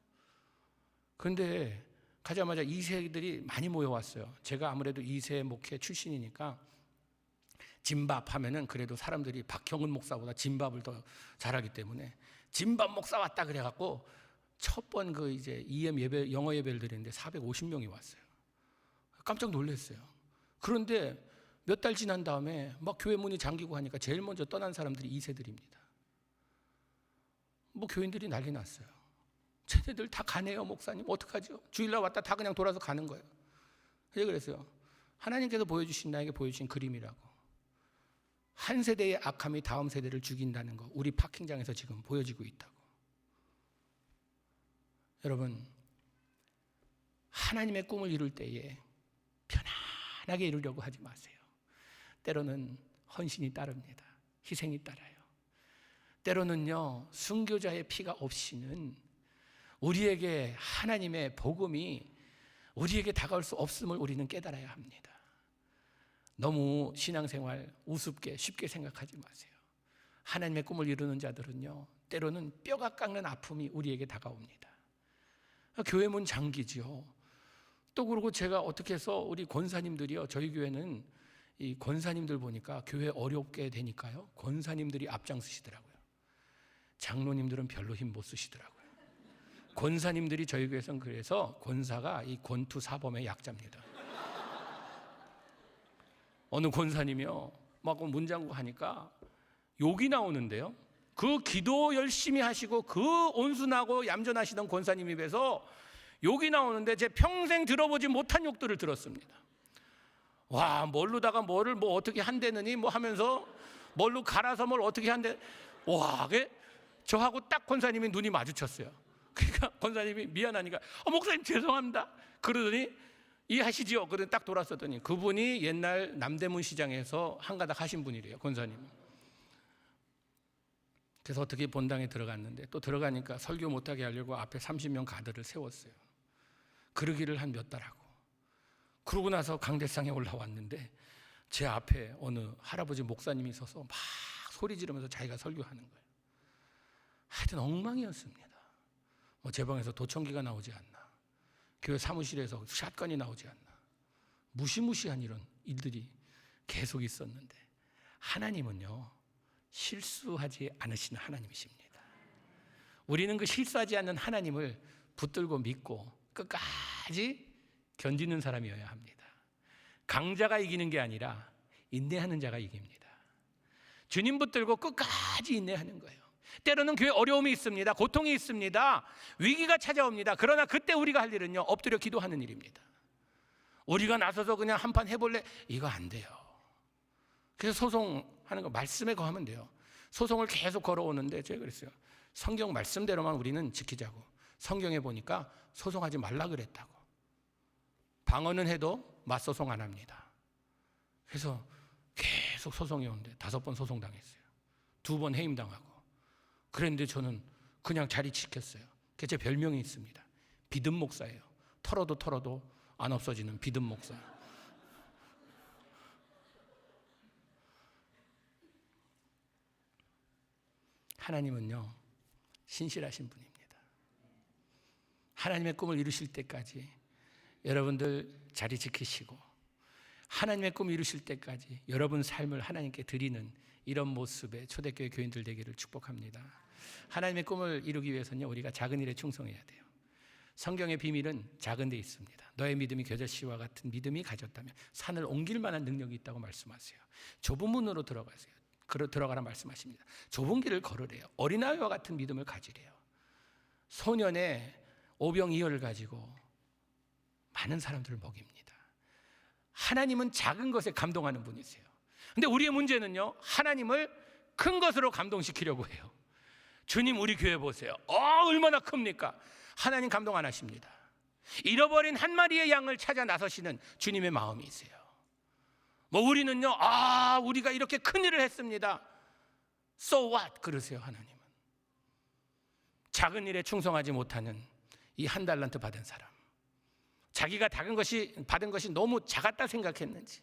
그런데 가자마자 2세들이 많이 모여왔어요. 제가 아무래도 2세 목회 출신이니까 진밥 하면은 그래도 사람들이 박형은 목사보다 진밥을 더 잘하기 때문에 진밥 목사 왔다 그래갖고 첫 번 그 이제 EM 예배, 영어 예배를 드렸는데 450명이 왔어요. 깜짝 놀랐어요. 그런데 몇 달 지난 다음에 막 교회 문이 잠기고 하니까 제일 먼저 떠난 사람들이 2세들입니다. 뭐 교인들이 난리 났어요. 쟤네들 다 가네요, 목사님. 어떡하죠? 주일날 왔다 다 그냥 돌아서 가는 거예요. 그래서요. 하나님께서 보여주신, 나에게 보여주신 그림이라고. 한 세대의 악함이 다음 세대를 죽인다는 거, 우리 파킹장에서 지금 보여지고 있다고. 여러분, 하나님의 꿈을 이룰 때에 편안하게 이루려고 하지 마세요. 때로는 헌신이 따릅니다. 희생이 따라요. 때로는요, 순교자의 피가 없이는 우리에게 하나님의 복음이 우리에게 다가올 수 없음을 우리는 깨달아야 합니다. 너무 신앙생활 우습게 쉽게 생각하지 마세요. 하나님의 꿈을 이루는 자들은요, 때로는 뼈가 깎는 아픔이 우리에게 다가옵니다. 교회 문 잠기죠. 또 그러고 제가 어떻게 해서 우리 권사님들이요, 저희 교회는 이 권사님들 보니까 교회 어렵게 되니까요, 권사님들이 앞장서시더라고요. 장로님들은 별로 힘 못 쓰시더라고요. 권사님들이 저희 교회에서는 그래서 권사가 이 권투 사범의 약자입니다. 어느 권사님이요, 막 문 잠그고 하니까 욕이 나오는데요. 그 기도 열심히 하시고 그 온순하고 얌전하시던 권사님 입에서 욕이 나오는데 제 평생 들어보지 못한 욕들을 들었습니다. 와, 뭘로다가 뭐를 뭐 어떻게 한대느니 뭐 하면서 뭘로 갈아서 뭘 어떻게 한대. 와, 저하고 딱 권사님이 눈이 마주쳤어요. 그러니까 권사님이 미안하니까 목사님 죄송합니다 그러더니 이해하시지요? 그러더니 딱 돌았었더니 그분이 옛날 남대문 시장에서 한가닥 하신 분이래요, 권사님. 그래서 어떻게 본당에 들어갔는데 또 들어가니까 설교 못하게 하려고 앞에 30명 가드를 세웠어요. 그러기를 한 몇 달 하고. 그러고 나서 강대상에 올라왔는데 제 앞에 어느 할아버지 목사님이 서서 막 소리 지르면서 자기가 설교하는 거예요. 하여튼 엉망이었습니다. 뭐 제 방에서 도청기가 나오지 않나, 교회 사무실에서 샷건이 나오지 않나, 무시무시한 이런 일들이 계속 있었는데 하나님은요, 실수하지 않으시는 하나님이십니다. 우리는 그 실수하지 않는 하나님을 붙들고 믿고 끝까지 견디는 사람이어야 합니다. 강자가 이기는 게 아니라 인내하는 자가 이깁니다. 주님 붙들고 끝까지 인내하는 거예요. 때로는 교회 어려움이 있습니다. 고통이 있습니다. 위기가 찾아옵니다. 그러나 그때 우리가 할 일은요, 엎드려 기도하는 일입니다. 우리가 나서서 그냥 한판 해볼래? 이거 안 돼요. 그래서 소송하는 거 말씀에 거하면 돼요. 소송을 계속 걸어오는데 제가 그랬어요. 성경 말씀대로만 우리는 지키자고. 성경에 보니까 소송하지 말라 그랬다고. 방어는 해도 맞소송 안 합니다. 그래서 계속 소송이 오는데 5번 소송당했어요. 2번 해임당하고. 그런데 저는 그냥 자리 지켰어요. 그게 제 별명이 있습니다. 비듬 목사예요. 털어도 안 없어지는 비듬 목사. 하나님은요, 신실하신 분입니다. 하나님의 꿈을 이루실 때까지 여러분들 자리 지키시고 하나님의 꿈을 이루실 때까지 여러분 삶을 하나님께 드리는 이런 모습의 초대교회 교인들 되기를 축복합니다. 하나님의 꿈을 이루기 위해서는요, 우리가 작은 일에 충성해야 돼요. 성경의 비밀은 작은 데 있습니다. 너의 믿음이 겨자씨와 같은 믿음이 가졌다면 산을 옮길 만한 능력이 있다고 말씀하세요. 좁은 문으로 들어가세요. 들어가라 말씀하십니다. 좁은 길을 걸으래요. 어린아이와 같은 믿음을 가지래요. 소년의 오병이어를 가지고 많은 사람들을 먹입니다. 하나님은 작은 것에 감동하는 분이세요. 근데 우리의 문제는요, 하나님을 큰 것으로 감동시키려고 해요. 주님, 우리 교회 보세요. 얼마나 큽니까? 하나님 감동 안 하십니다. 잃어버린 한 마리의 양을 찾아 나서시는 주님의 마음이세요. 뭐 우리는요, 우리가 이렇게 큰 일을 했습니다. So what? 그러세요. 하나님은 작은 일에 충성하지 못하는 이 한 달란트 받은 사람, 자기가 받은 것이 너무 작았다 생각했는지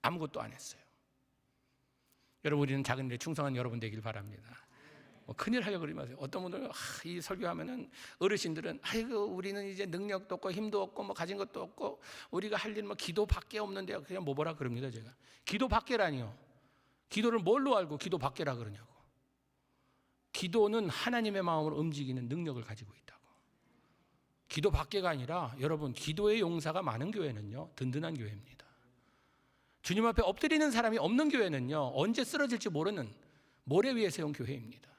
아무것도 안 했어요. 여러분, 우리는 작은 일에 충성한 여러분 되길 바랍니다. 큰일 하려고 그러지 마세요. 어떤 분들은 이 설교하면은 어르신들은 아이고 우리는 이제 능력도 없고 힘도 없고 뭐 가진 것도 없고 우리가 할 일 뭐 기도밖에 없는데요. 그냥 뭐 뭐라 그럽니다. 제가 기도밖에라니요. 기도를 뭘로 알고 기도밖에라 그러냐고. 기도는 하나님의 마음으로 움직이는 능력을 가지고 있다고. 기도 밖에가 아니라 여러분 기도의 용사가 많은 교회는요 든든한 교회입니다. 주님 앞에 엎드리는 사람이 없는 교회는요 언제 쓰러질지 모르는 모래 위에 세운 교회입니다.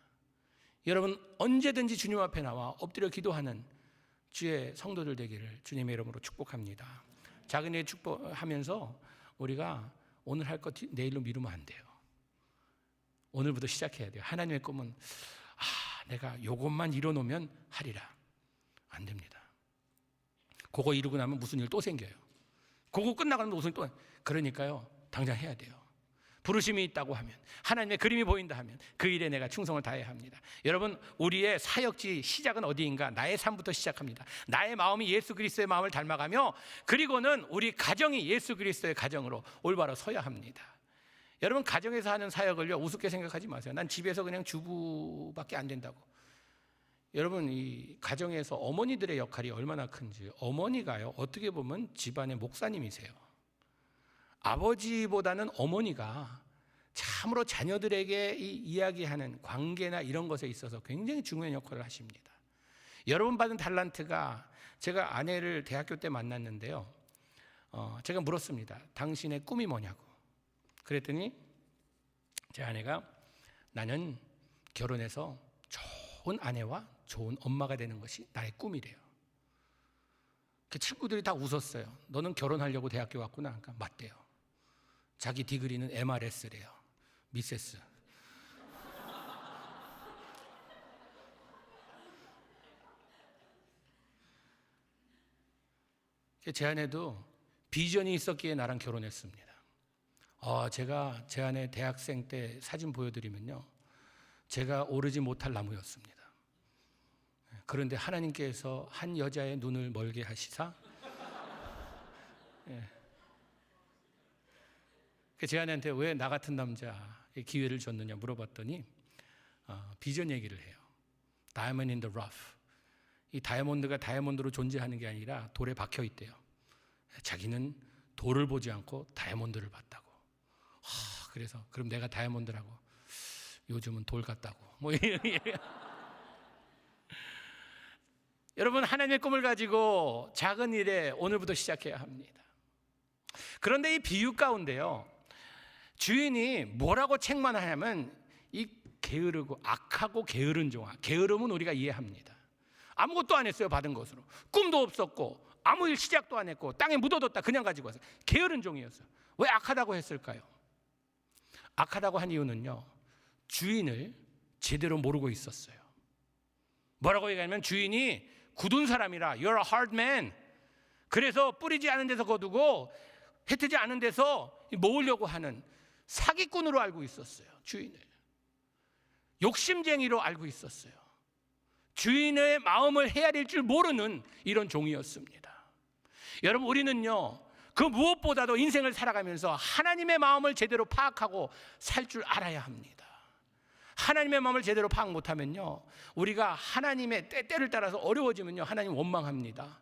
여러분 언제든지 주님 앞에 나와 엎드려 기도하는 주의 성도들 되기를 주님의 이름으로 축복합니다. 작은 일 축복하면서 우리가 오늘 할 것 내일로 미루면 안 돼요. 오늘부터 시작해야 돼요. 하나님의 꿈은 내가 요것만 이뤄놓으면 하리라. 안 됩니다. 그거 이루고 나면 무슨 일 또 생겨요. 그거 끝나가면 무슨 일 또. 그러니까요 당장 해야 돼요. 부르심이 있다고 하면, 하나님의 그림이 보인다 하면 그 일에 내가 충성을 다해야 합니다. 여러분 우리의 사역지 시작은 어디인가? 나의 삶부터 시작합니다. 나의 마음이 예수 그리스도의 마음을 닮아가며, 그리고는 우리 가정이 예수 그리스도의 가정으로 올바로 서야 합니다. 여러분 가정에서 하는 사역을요 우습게 생각하지 마세요. 난 집에서 그냥 주부밖에 안 된다고. 여러분 이 가정에서 어머니들의 역할이 얼마나 큰지. 어머니가요 어떻게 보면 집안의 목사님이세요. 아버지보다는 어머니가 참으로 자녀들에게 이야기하는 관계나 이런 것에 있어서 굉장히 중요한 역할을 하십니다. 여러분 받은 달란트가, 제가 아내를 대학교 때 만났는데요 제가 물었습니다. 당신의 꿈이 뭐냐고. 그랬더니 제 아내가 나는 결혼해서 좋은 아내와 좋은 엄마가 되는 것이 나의 꿈이래요. 그 친구들이 다 웃었어요. 너는 결혼하려고 대학교 왔구나. 그러니까 맞대요. 자기 디그리는 MRS래요. 미세스. 제 아내도 비전이 있었기에 나랑 결혼했습니다. 제가 제 아내 대학생 때 사진 보여드리면요 제가 오르지 못할 나무였습니다. 그런데 하나님께서 한 여자의 눈을 멀게 하시사 제 아내한테 왜 나 같은 남자의 기회를 줬느냐 물어봤더니 비전 얘기를 해요. Diamond in the rough. 이 다이아몬드가 다이아몬드로 존재하는 게 아니라 돌에 박혀 있대요. 자기는 돌을 보지 않고 다이아몬드를 봤다고. 그래서 그럼 내가 다이아몬드라고. 요즘은 돌 같다고. 여러분 하나님의 꿈을 가지고 작은 일에 오늘부터 시작해야 합니다. 그런데 이 비유 가운데요 주인이 뭐라고 책망하냐면 이 게으르고 악하고 게으른 종아. 게으름은 우리가 이해합니다. 아무것도 안 했어요. 받은 것으로. 꿈도 없었고 아무 일 시작도 안 했고 땅에 묻어뒀다 그냥 가지고 왔어요. 게으른 종이었어요. 왜 악하다고 했을까요? 악하다고 한 이유는요 주인을 제대로 모르고 있었어요. 뭐라고 얘기하냐면 주인이 굳은 사람이라 You're a hard man. 그래서 뿌리지 않은 데서 거두고 흩지 않은 데서 모으려고 하는 사기꾼으로 알고 있었어요. 주인을 욕심쟁이로 알고 있었어요. 주인의 마음을 헤아릴 줄 모르는 이런 종이었습니다. 여러분 우리는요 그 무엇보다도 인생을 살아가면서 하나님의 마음을 제대로 파악하고 살 줄 알아야 합니다. 하나님의 마음을 제대로 파악 못하면요 우리가 하나님의 때때를 따라서 어려워지면요 하나님 원망합니다.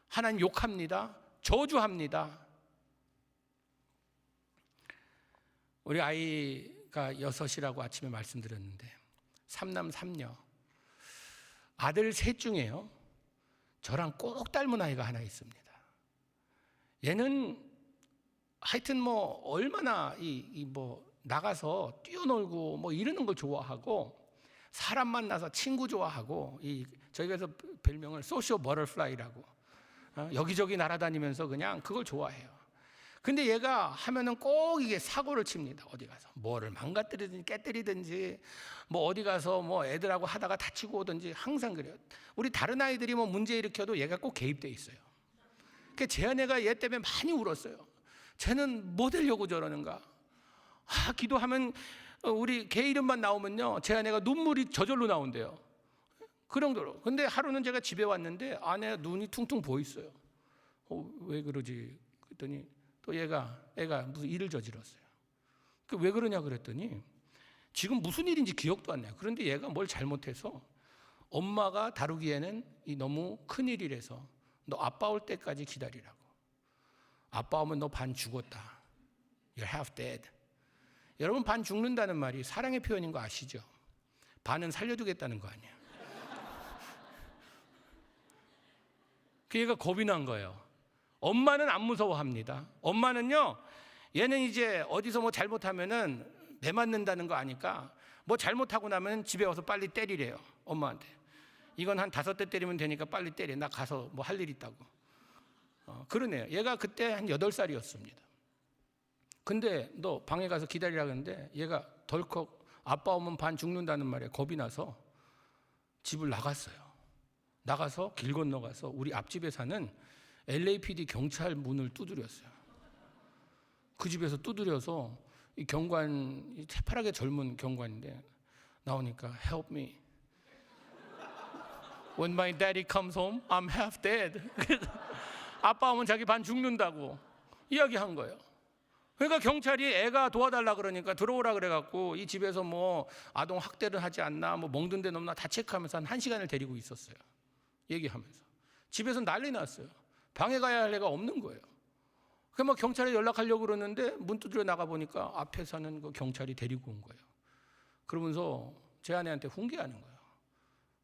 하나님 욕합니다. 저주합니다. 우리 아이가 6이라고 아침에 말씀드렸는데 3남 3녀 아들 셋 중에요 저랑 꼭 닮은 아이가 하나 있습니다. 얘는 하여튼 뭐 얼마나 나가서 뛰어놀고 뭐 이러는 걸 좋아하고 사람 만나서 친구 좋아하고 저희가 그래서 별명을 소시오 버터플라이라고 여기저기 날아다니면서 그냥 그걸 좋아해요. 근데 얘가 하면은 꼭 이게 사고를 칩니다. 어디 가서 뭐를 망가뜨리든지 깨뜨리든지 뭐 어디 가서 뭐 애들하고 하다가 다치고 오든지 항상 그래요. 우리 다른 아이들이 뭐 문제 일으켜도 얘가 꼭 개입돼 있어요. 그 제 아내가 얘 때문에 많이 울었어요. 쟤는 뭐 되려고 저러는가. 기도하면 우리 개 이름만 나오면요 제 아내가 눈물이 저절로 나온대요. 그 정도로. 근데 하루는 제가 집에 왔는데 아내 눈이 퉁퉁 부어있어요. 왜 그러지? 그랬더니 또 애가 무슨 일을 저질렀어요. 왜 그러냐 그랬더니 지금 무슨 일인지 기억도 안 나요. 그런데 얘가 뭘 잘못해서 엄마가 다루기에는 너무 큰일이라서 너 아빠 올 때까지 기다리라고. 아빠 오면 너 반 죽었다. You're half dead. 여러분 반 죽는다는 말이 사랑의 표현인 거 아시죠? 반은 살려두겠다는 거 아니에요. 그 얘가 겁이 난 거예요. 엄마는 안 무서워합니다. 엄마는요, 얘는 이제 어디서 뭐 잘못하면은 매 맞는다는 거 아니까 뭐 잘못하고 나면 집에 와서 빨리 때리래요. 엄마한테. 이건 한 5대 때리면 되니까 빨리 때려. 나 가서 뭐 할 일 있다고. 그러네요. 얘가 그때 한 8살이었습니다. 근데 너 방에 가서 기다리라 그러는데 얘가 덜컥 아빠 오면 반 죽는다는 말에 겁이 나서 집을 나갔어요. 나가서 길 건너가서 우리 앞집에 사는 LAPD 경찰 문을 두드렸어요. 그 집에서 두드려서 이 경관, 새파랗게 젊은 경관인데 나오니까 help me. When my daddy comes home, I'm half dead. 아빠 오면 자기 반 죽는다고 이야기한 거예요. 그러니까 경찰이 애가 도와달라 그러니까 들어오라 그래갖고 이 집에서 뭐 아동 학대를 하지 않나 뭐 멍든 데 없나 다 체크하면서 한 1시간을 데리고 있었어요. 얘기하면서 집에서 난리 났어요. 방에 가야 할 애가 없는 거예요. 그래서 막 경찰에 연락하려고 그러는데 문 두드려 나가 보니까 앞에 사는 그 경찰이 데리고 온 거예요. 그러면서 제 아내한테 훈계하는 거예요.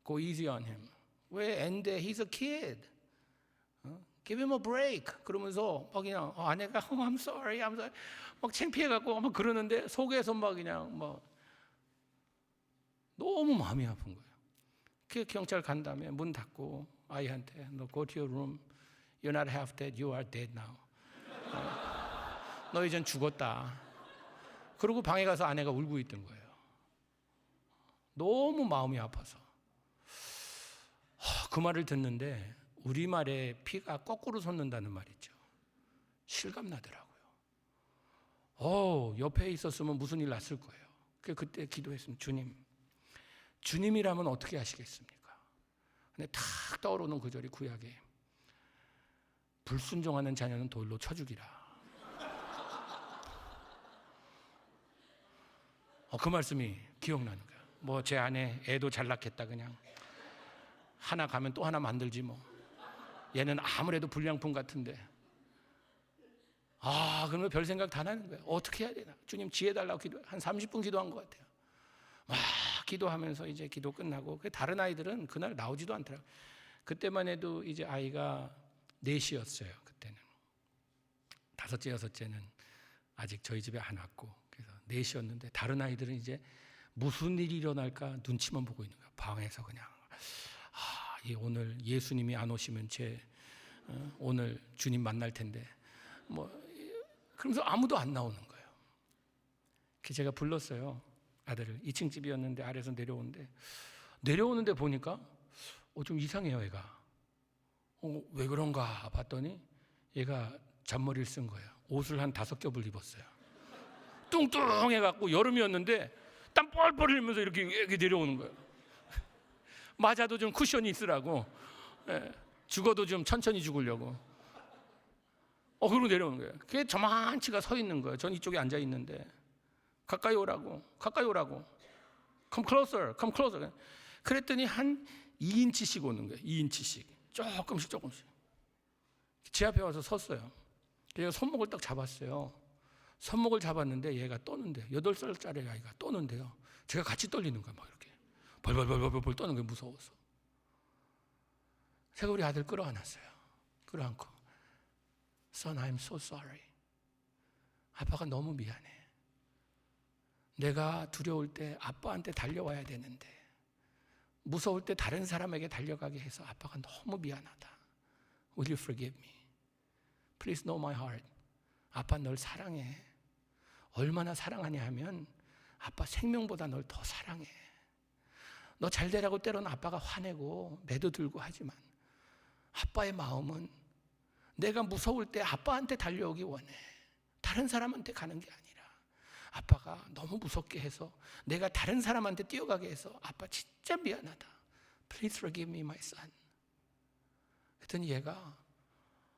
Go easy on him. 왜 앤데 he's a kid. Give him a break. 그러면서 막 그냥 아내가 I'm sorry, I'm sorry. 막 창피해갖고 막 그러는데 속에서 막 그냥 막 너무 마음이 아픈 거예요. 그 경찰 간 다음에 문 닫고 아이한테 너 go to your room. You're not half dead, you are dead now. 너 이젠 죽었다. 그러고 방에 가서 아내가 울고 있던 거예요. 너무 마음이 아파서. 그 말을 듣는데 우리말에 피가 거꾸로 솟는다는 말 있죠. 실감나더라고요. 옆에 있었으면 무슨 일 났을 거예요. 그때 기도했습니다. 주님이라면 어떻게 하시겠습니까? 근데 탁 떠오르는 구절이 구약에 불순종하는 자녀는 돌로 쳐 죽이라. 그 말씀이 기억나는 거예요. 뭐 제 아내 애도 잘 낳겠다 그냥. 하나 가면 또 하나 만들지 뭐. 얘는 아무래도 불량품 같은데. 그러면 별 생각 다 나는 거예요. 어떻게 해야 되나? 주님 지혜 달라고 한 30분 기도한 것 같아요. 막 기도하면서 이제 기도 끝나고 다른 아이들은 그날 나오지도 않더라고요. 그때만 해도 이제 아이가 4이었어요. 그때는 5째, 6째는 아직 저희 집에 안 왔고 그래서 4이었는데 다른 아이들은 이제 무슨 일이 일어날까 눈치만 보고 있는 거예요. 방에서 그냥 오늘 예수님이 안 오시면 오늘 주님 만날 텐데 뭐 그러면서 아무도 안 나오는 거예요. 그래서 제가 불렀어요. 아들을 2층 집이었는데 아래에서 내려오는데 보니까 좀 이상해요. 애가 왜 그런가 봤더니 얘가 잔머리를 쓴 거예요. 옷을 한 5겹을 입었어요. 뚱뚱해갖고 여름이었는데 땀 뻘뻘 흘리면서 이렇게 내려오는 거예요. 맞아도 좀 쿠션이 있으라고. 죽어도 좀 천천히 죽으려고. 그러고 내려오는 거예요. 그게 저만치가 서 있는 거예요. 전 이쪽에 앉아 있는데 가까이 오라고. Come closer, come closer. 그랬더니 한 2인치씩 오는 거예요. 2인치씩. 조금씩. 제 앞에 와서 섰어요. 제가 손목을 딱 잡았어요. 손목을 잡았는데 얘가 떠는데요. 8살짜리 아이가 떠는데요. 제가 같이 떨리는 거예요. 막 이렇게. 벌벌 떠는 게 무서워서. 제가 우리 아들 끌어안았어요. 끌어안고 Son, I'm so sorry. 아빠가 너무 미안해. 내가 두려울 때 아빠한테 달려와야 되는데 무서울 때 다른 사람에게 달려가게 해서 아빠가 너무 미안하다. Will you forgive me? Please know my heart. 아빠 널 사랑해. 얼마나 사랑하냐 하면 아빠 생명보다 널 더 사랑해. 너 잘 되라고 때로는 아빠가 화내고 매도 들고 하지만 아빠의 마음은 내가 무서울 때 아빠한테 달려오기 원해. 다른 사람한테 가는 게 아니라 아빠가 너무 무섭게 해서 내가 다른 사람한테 뛰어가게 해서 아빠 진짜 미안하다. Please forgive me, my son. 그랬더니 얘가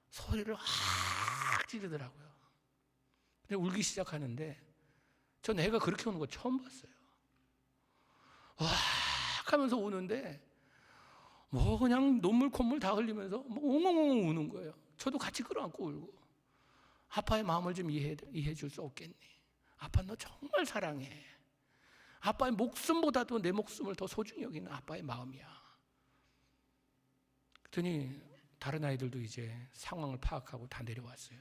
소리를 확 지르더라고요. 근데 울기 시작하는데 전 애가 그렇게 우는 거 처음 봤어요. 와 하면서 우는데 뭐 그냥 눈물 콧물 다 흘리면서 뭐 웅웅웅 우는 거예요. 저도 같이 끌어안고 울고 아빠의 마음을 좀 이해해 줄 수 없겠니? 아빠 너 정말 사랑해. 아빠의 목숨보다도 내 목숨을 더 소중히 여기는 아빠의 마음이야. 그랬더니 다른 아이들도 이제 상황을 파악하고 다 내려왔어요.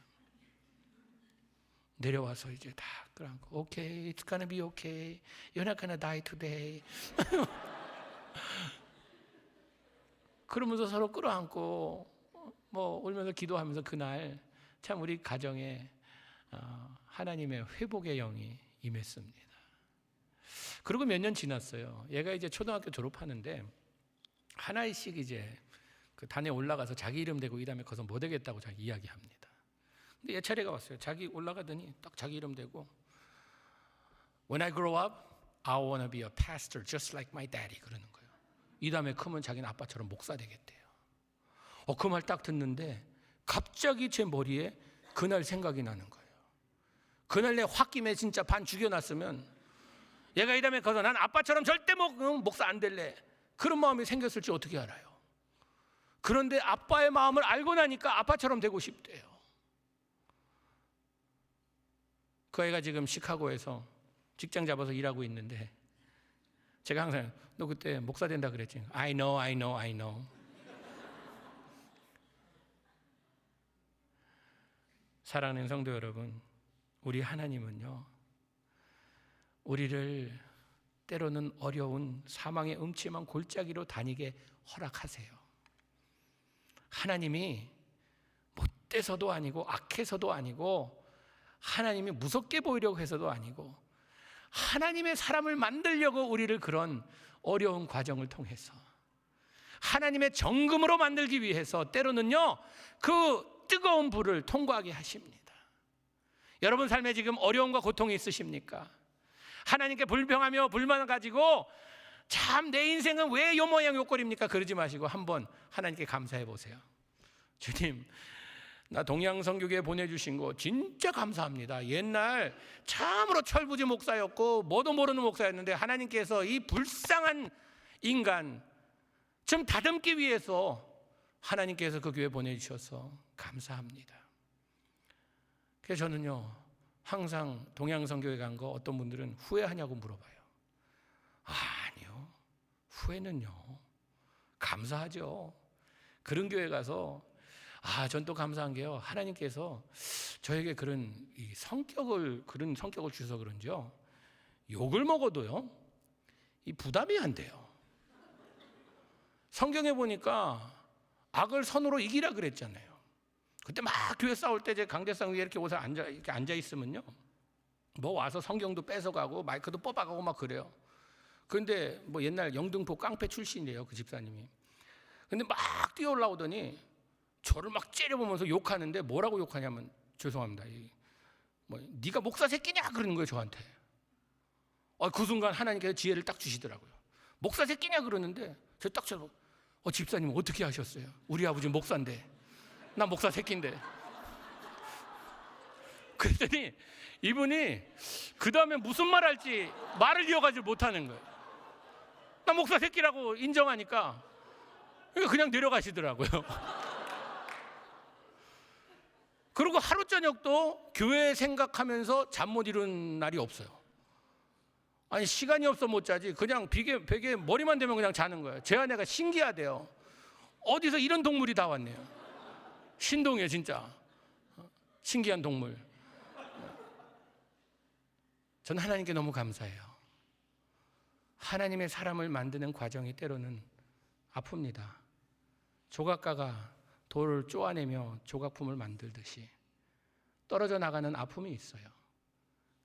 내려와서 이제 다 끌어안고 Okay, it's gonna be okay. You're not gonna die today. 그러면서 서로 끌어안고 뭐 울면서 기도하면서 그날 참 우리 가정에 하나님의 회복의 영이 임했습니다. 그리고 몇 년 지났어요. 얘가 이제 초등학교 졸업하는데 하나씩 이제 그 단에 올라가서 자기 이름 대고 이 다음에 거기서 뭐 되겠다고 자기 이야기합니다. 근데 얘 차례가 왔어요. 자기 올라가더니 딱 자기 이름 대고 When I grow up, I want to be a pastor just like my daddy 그러는 거예요. 이 다음에 크면 자기는 아빠처럼 목사 되겠대요. 그 말 딱 듣는데 갑자기 제 머리에 그날 생각이 나는 거예요. 그날 내 홧김에 진짜 반 죽여놨으면 얘가 이 다음에 가서 난 아빠처럼 절대 목사 안 될래 그런 마음이 생겼을지 어떻게 알아요? 그런데 아빠의 마음을 알고 나니까 아빠처럼 되고 싶대요. 그 아이가 지금 시카고에서 직장 잡아서 일하고 있는데 제가 항상 너 그때 목사 된다 그랬지? I know. 사랑하는 성도 여러분, 우리 하나님은요 우리를 때로는 어려운 사망의 음침한 골짜기로 다니게 허락하세요. 하나님이 못돼서도 아니고 악해서도 아니고 하나님이 무섭게 보이려고 해서도 아니고 하나님의 사람을 만들려고 우리를 그런 어려운 과정을 통해서 하나님의 정금으로 만들기 위해서 때로는요 그 뜨거운 불을 통과하게 하십니다. 여러분 삶에 지금 어려움과 고통이 있으십니까? 하나님께 불평하며 불만을 가지고 참 내 인생은 왜 요 모양 요 꼴입니까? 그러지 마시고 한번 하나님께 감사해 보세요. 주님, 나 동양선교교회 보내주신 거 진짜 감사합니다. 옛날 참으로 철부지 목사였고 뭐도 모르는 목사였는데 하나님께서 이 불쌍한 인간 좀 다듬기 위해서 하나님께서 그 교회 보내주셔서 감사합니다. 그래서 저는요 항상 동양선교회 간 거 어떤 분들은 후회하냐고 물어봐요. 아니요, 후회는요 감사하죠. 그런 교회 가서 전 또 감사한 게요 하나님께서 저에게 그런 성격을 주셔서 그런지요 욕을 먹어도요 이 부담이 안 돼요. 성경에 보니까 악을 선으로 이기라 그랬잖아요. 그때 막 교회 싸울 때 제 강대상 위에 이렇게 앉아 있으면요 뭐 와서 성경도 뺏어가고 마이크도 뽑아가고 막 그래요. 그런데 뭐 옛날 영등포 깡패 출신이에요 그 집사님이. 근데 막 뛰어 올라오더니 저를 막 째려보면서 욕하는데 뭐라고 욕하냐면 죄송합니다. 네가 목사 새끼냐 그러는 거예요 저한테. 그 순간 하나님께서 지혜를 딱 주시더라고요. 목사 새끼냐 그러는데 저 딱 쳐다보고 집사님 어떻게 하셨어요? 우리 아버지 목사인데 나 목사 새끼인데. 그랬더니 이분이 그 다음에 무슨 말 할지 말을 이어가지 못하는 거예요. 나 목사 새끼라고 인정하니까 그냥 내려가시더라고요. 그리고 하루 저녁도 교회 생각하면서 잠 못 이루는 날이 없어요. 아니 시간이 없어 못 자지 그냥 베개 머리만 대면 그냥 자는 거예요. 제 아내가 신기하대요. 어디서 이런 동물이 다 왔네요. 신동이에요 진짜. 신기한 동물. 저는 하나님께 너무 감사해요. 하나님의 사람을 만드는 과정이 때로는 아픕니다. 조각가가 돌을 쪼아내며 조각품을 만들듯이 떨어져 나가는 아픔이 있어요.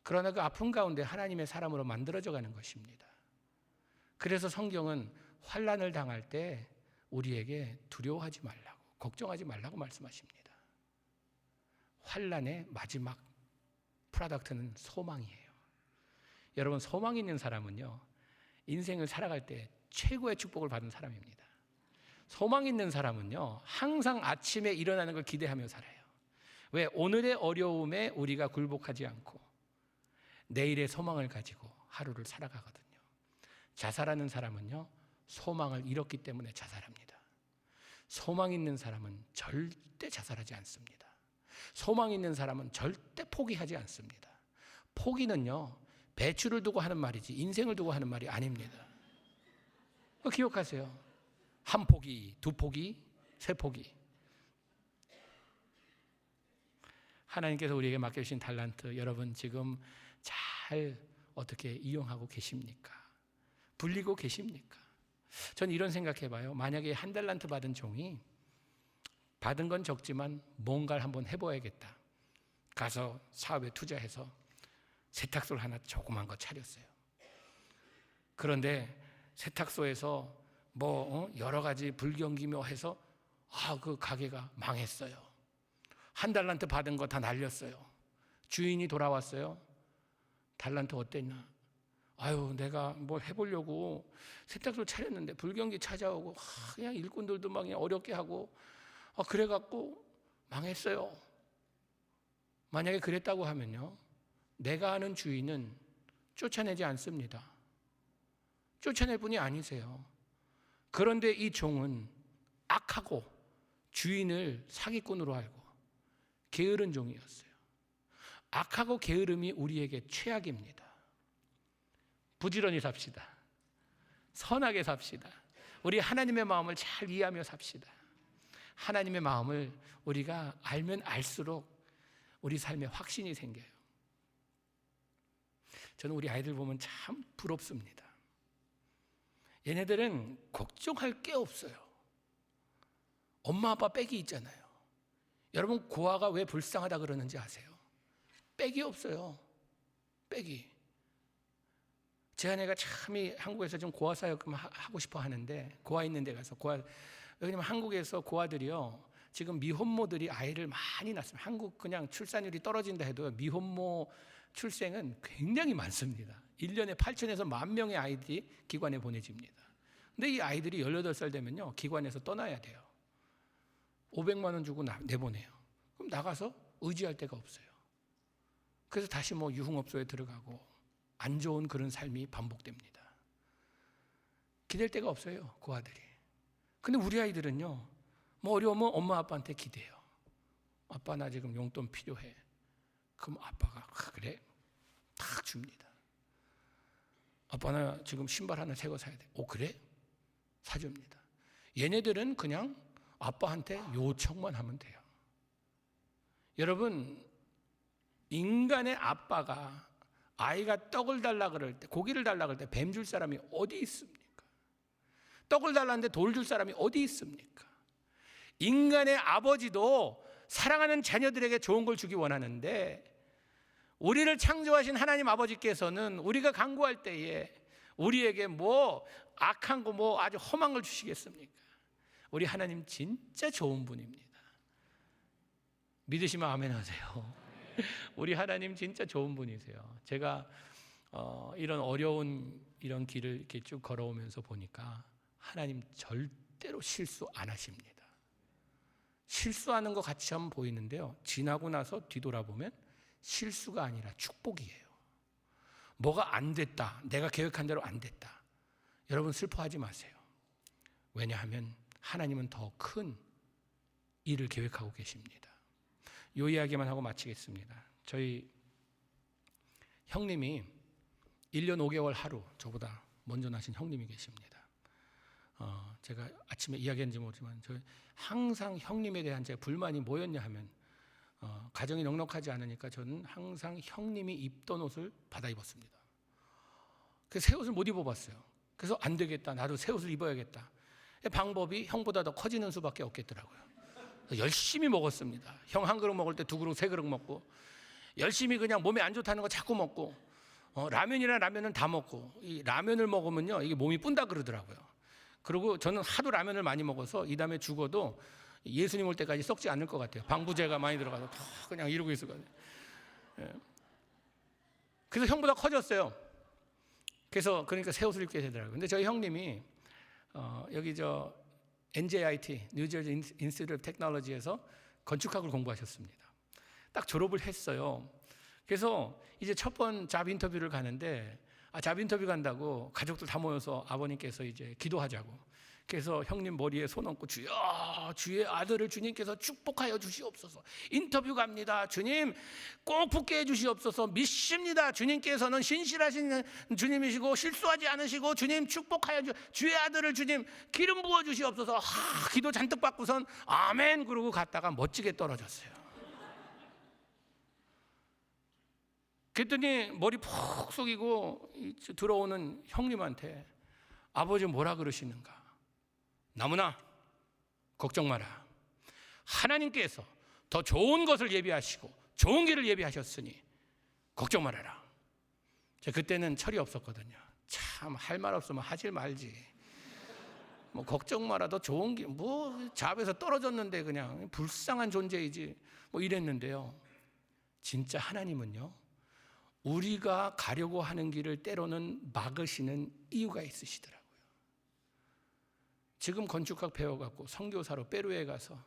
그러나 그 아픔 가운데 하나님의 사람으로 만들어져 가는 것입니다. 그래서 성경은 환난을 당할 때 우리에게 두려워하지 말라고, 걱정하지 말라고 말씀하십니다. 환난의 마지막 프로덕트는 소망이에요. 여러분, 소망 있는 사람은요 인생을 살아갈 때 최고의 축복을 받은 사람입니다. 소망 있는 사람은요 항상 아침에 일어나는 걸 기대하며 살아요. 왜? 오늘의 어려움에 우리가 굴복하지 않고 내일의 소망을 가지고 하루를 살아가거든요. 자살하는 사람은요 소망을 잃었기 때문에 자살합니다. 소망 있는 사람은 절대 자살하지 않습니다. 소망 있는 사람은 절대 포기하지 않습니다. 포기는요 배추를 두고 하는 말이지 인생을 두고 하는 말이 아닙니다. 기억하세요. 한 포기, 두 포기, 세 포기. 하나님께서 우리에게 맡겨주신 달란트, 여러분 지금 잘 어떻게 이용하고 계십니까? 불리고 계십니까? 전 이런 생각해봐요. 만약에 한 달란트 받은 종이 받은 건 적지만 뭔가를 한번 해봐야겠다. 가서 사업에 투자해서 세탁소를 하나 조그만 거 차렸어요. 그런데 세탁소에서 여러 가지 불경기묘해서 그 가게가 망했어요. 한 달란트 받은 거 다 날렸어요. 주인이 돌아왔어요. 달란트 어땠나? 내가 뭘 해보려고 세탁소를 차렸는데 불경기 찾아오고 그냥 일꾼들도 막 그냥 어렵게 하고 그래갖고 망했어요. 만약에 그랬다고 하면요, 내가 아는 주인은 쫓아내지 않습니다. 쫓아낼 분이 아니세요. 그런데 이 종은 악하고 주인을 사기꾼으로 알고 게으른 종이었어요. 악하고 게으름이 우리에게 최악입니다. 부지런히 삽시다. 선하게 삽시다. 우리 하나님의 마음을 잘 이해하며 삽시다. 하나님의 마음을 우리가 알면 알수록 우리 삶에 확신이 생겨요. 저는 우리 아이들 보면 참 부럽습니다. 얘네들은 걱정할 게 없어요. 엄마 아빠 빽이 있잖아요. 여러분 고아가 왜 불쌍하다 그러는지 아세요? 빽이 없어요. 빽이. 제 아내가 참 한국에서 좀 고아 사역 하고 싶어 하는데, 고아 있는 데 가서 왜냐면 한국에서 고아들이요, 지금 미혼모들이 아이를 많이 낳습니다. 한국 그냥 출산율이 떨어진다 해도 미혼모 출생은 굉장히 많습니다. 1년에 8천에서 10,000명의 아이들이 기관에 보내집니다. 근데 이 아이들이 18살 되면요, 기관에서 떠나야 돼요. 500만 원 주고 내보내요. 그럼 나가서 의지할 데가 없어요. 그래서 다시 유흥업소에 들어가고 안 좋은 그런 삶이 반복됩니다. 기댈 데가 없어요, 그 아들이. 근데 우리 아이들은요, 어려우면 엄마 아빠한테 기대요. 아빠 나 지금 용돈 필요해. 그럼 아빠가 그래? 탁 줍니다. 아빠 나 지금 신발 하나 새 거 사야 돼. 그래? 사줍니다. 얘네들은 그냥 아빠한테 요청만 하면 돼요. 여러분, 인간의 아빠가 아이가 떡을 달라 그럴 때, 고기를 달라 그럴 때 뱀 줄 사람이 어디 있습니까? 떡을 달라는데 돌 줄 사람이 어디 있습니까? 인간의 아버지도 사랑하는 자녀들에게 좋은 걸 주기 원하는데, 우리를 창조하신 하나님 아버지께서는 우리가 간구할 때에 우리에게 악한 거 아주 험한 걸 주시겠습니까? 우리 하나님 진짜 좋은 분입니다. 믿으시면 아멘 하세요. 우리 하나님 진짜 좋은 분이세요. 제가 이런 어려운 이런 길을 이렇게 쭉 걸어오면서 보니까 하나님 절대로 실수 안 하십니다. 실수하는 것 같이 한번 보이는데요, 지나고 나서 뒤돌아보면 실수가 아니라 축복이에요. 뭐가 안 됐다, 내가 계획한 대로 안 됐다, 여러분 슬퍼하지 마세요. 왜냐하면 하나님은 더 큰 일을 계획하고 계십니다. 이 이야기만 하고 마치겠습니다. 저희 형님이 1년 5개월 하루 저보다 먼저 나신 형님이 계십니다. 제가 아침에 이야기했는지 모르지만 항상 형님에 대한 제 불만이 뭐였냐 하면, 가정이 넉넉하지 않으니까 저는 항상 형님이 입던 옷을 받아 입었습니다. 그래서 새 옷을 못 입어봤어요. 그래서 안 되겠다, 나도 새 옷을 입어야겠다. 방법이 형보다 더 커지는 수밖에 없겠더라고요. 열심히 먹었습니다. 형 한 그릇 먹을 때 2그릇, 3그릇 먹고, 열심히 그냥 몸에 안 좋다는 거 자꾸 먹고, 라면은 다 먹고, 이 라면을 먹으면요 이게 몸이 뿐다 그러더라고요. 그리고 저는 하도 라면을 많이 먹어서 이 다음에 죽어도 예수님 올 때까지 썩지 않을 것 같아요. 방부제가 많이 들어가서 다 그냥 이러고 있을 것 같아요. 그래서 형보다 커졌어요. 그러니까 새 옷을 입게 되더라고요. 근데 저희 형님이 여기 NJIT, 뉴저지 인스티튜트 오브 테크놀로지에서 건축학을 공부하셨습니다. 딱 졸업을 했어요. 그래서 이제 첫 번 잡 인터뷰를 가는데, 잡 인터뷰 간다고 가족들 다 모여서 아버님께서 이제 기도하자고. 그래서 형님 머리에 손 얹고, 주여, 주의 아들을 주님께서 축복하여 주시옵소서. 인터뷰 갑니다. 주님 꼭 붙게 해 주시옵소서. 믿습니다. 주님께서는 신실하신 주님이시고 실수하지 않으시고 주님 축복하여 주의 아들을 주님 기름 부어 주시옵소서. 기도 잔뜩 받고선 아멘 그러고 갔다가 멋지게 떨어졌어요. 그랬더니 머리 푹 숙이고 들어오는 형님한테 아버지 뭐라 그러시는가? 나무나 걱정 마라. 하나님께서 더 좋은 것을 예비하시고 좋은 길을 예비하셨으니 걱정 말아라. 제가 그때는 철이 없었거든요. 참 할 말 없으면 하지 말지. 뭐 걱정 마라. 더 좋은 길, 뭐 잡에서 떨어졌는데 그냥 불쌍한 존재이지. 뭐 이랬는데요. 진짜 하나님은요, 우리가 가려고 하는 길을 때로는 막으시는 이유가 있으시더라고요. 지금 건축학 배워갖고 선교사로 페루에 가서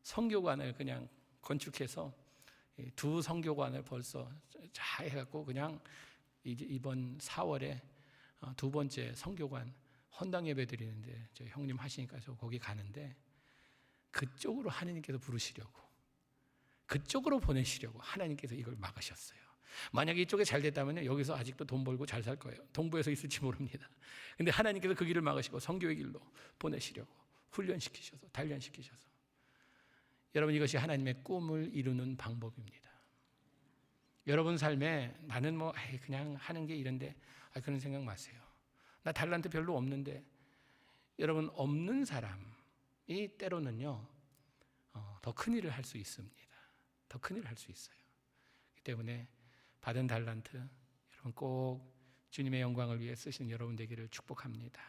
선교관을 그냥 건축해서 2 선교관을 벌써 잘 해갖고 그냥 이제 이번 4월에 2번째 선교관 헌당 예배 드리는데 저 형님 하시니까 저 거기 가는데 그쪽으로 하나님께서 부르시려고, 그쪽으로 보내시려고 하나님께서 이걸 막으셨어요. 만약에 이쪽에 잘 됐다면 여기서 아직도 돈 벌고 잘 살 거예요. 동부에서 있을지 모릅니다. 근데 하나님께서 그 길을 막으시고 선교의 길로 보내시려고 훈련시키셔서 단련시키셔서, 여러분 이것이 하나님의 꿈을 이루는 방법입니다. 여러분 삶에 나는 뭐 그냥 하는 게 이런데 그런 생각 마세요. 나 달란트 별로 없는데, 여러분 없는 사람이 때로는요 더 큰 일을 할 수 있습니다. 더 큰 일을 할 수 있어요. 그렇기 때문에 받은 달란트 여러분 꼭 주님의 영광을 위해 쓰시는 여러분 되기를 축복합니다.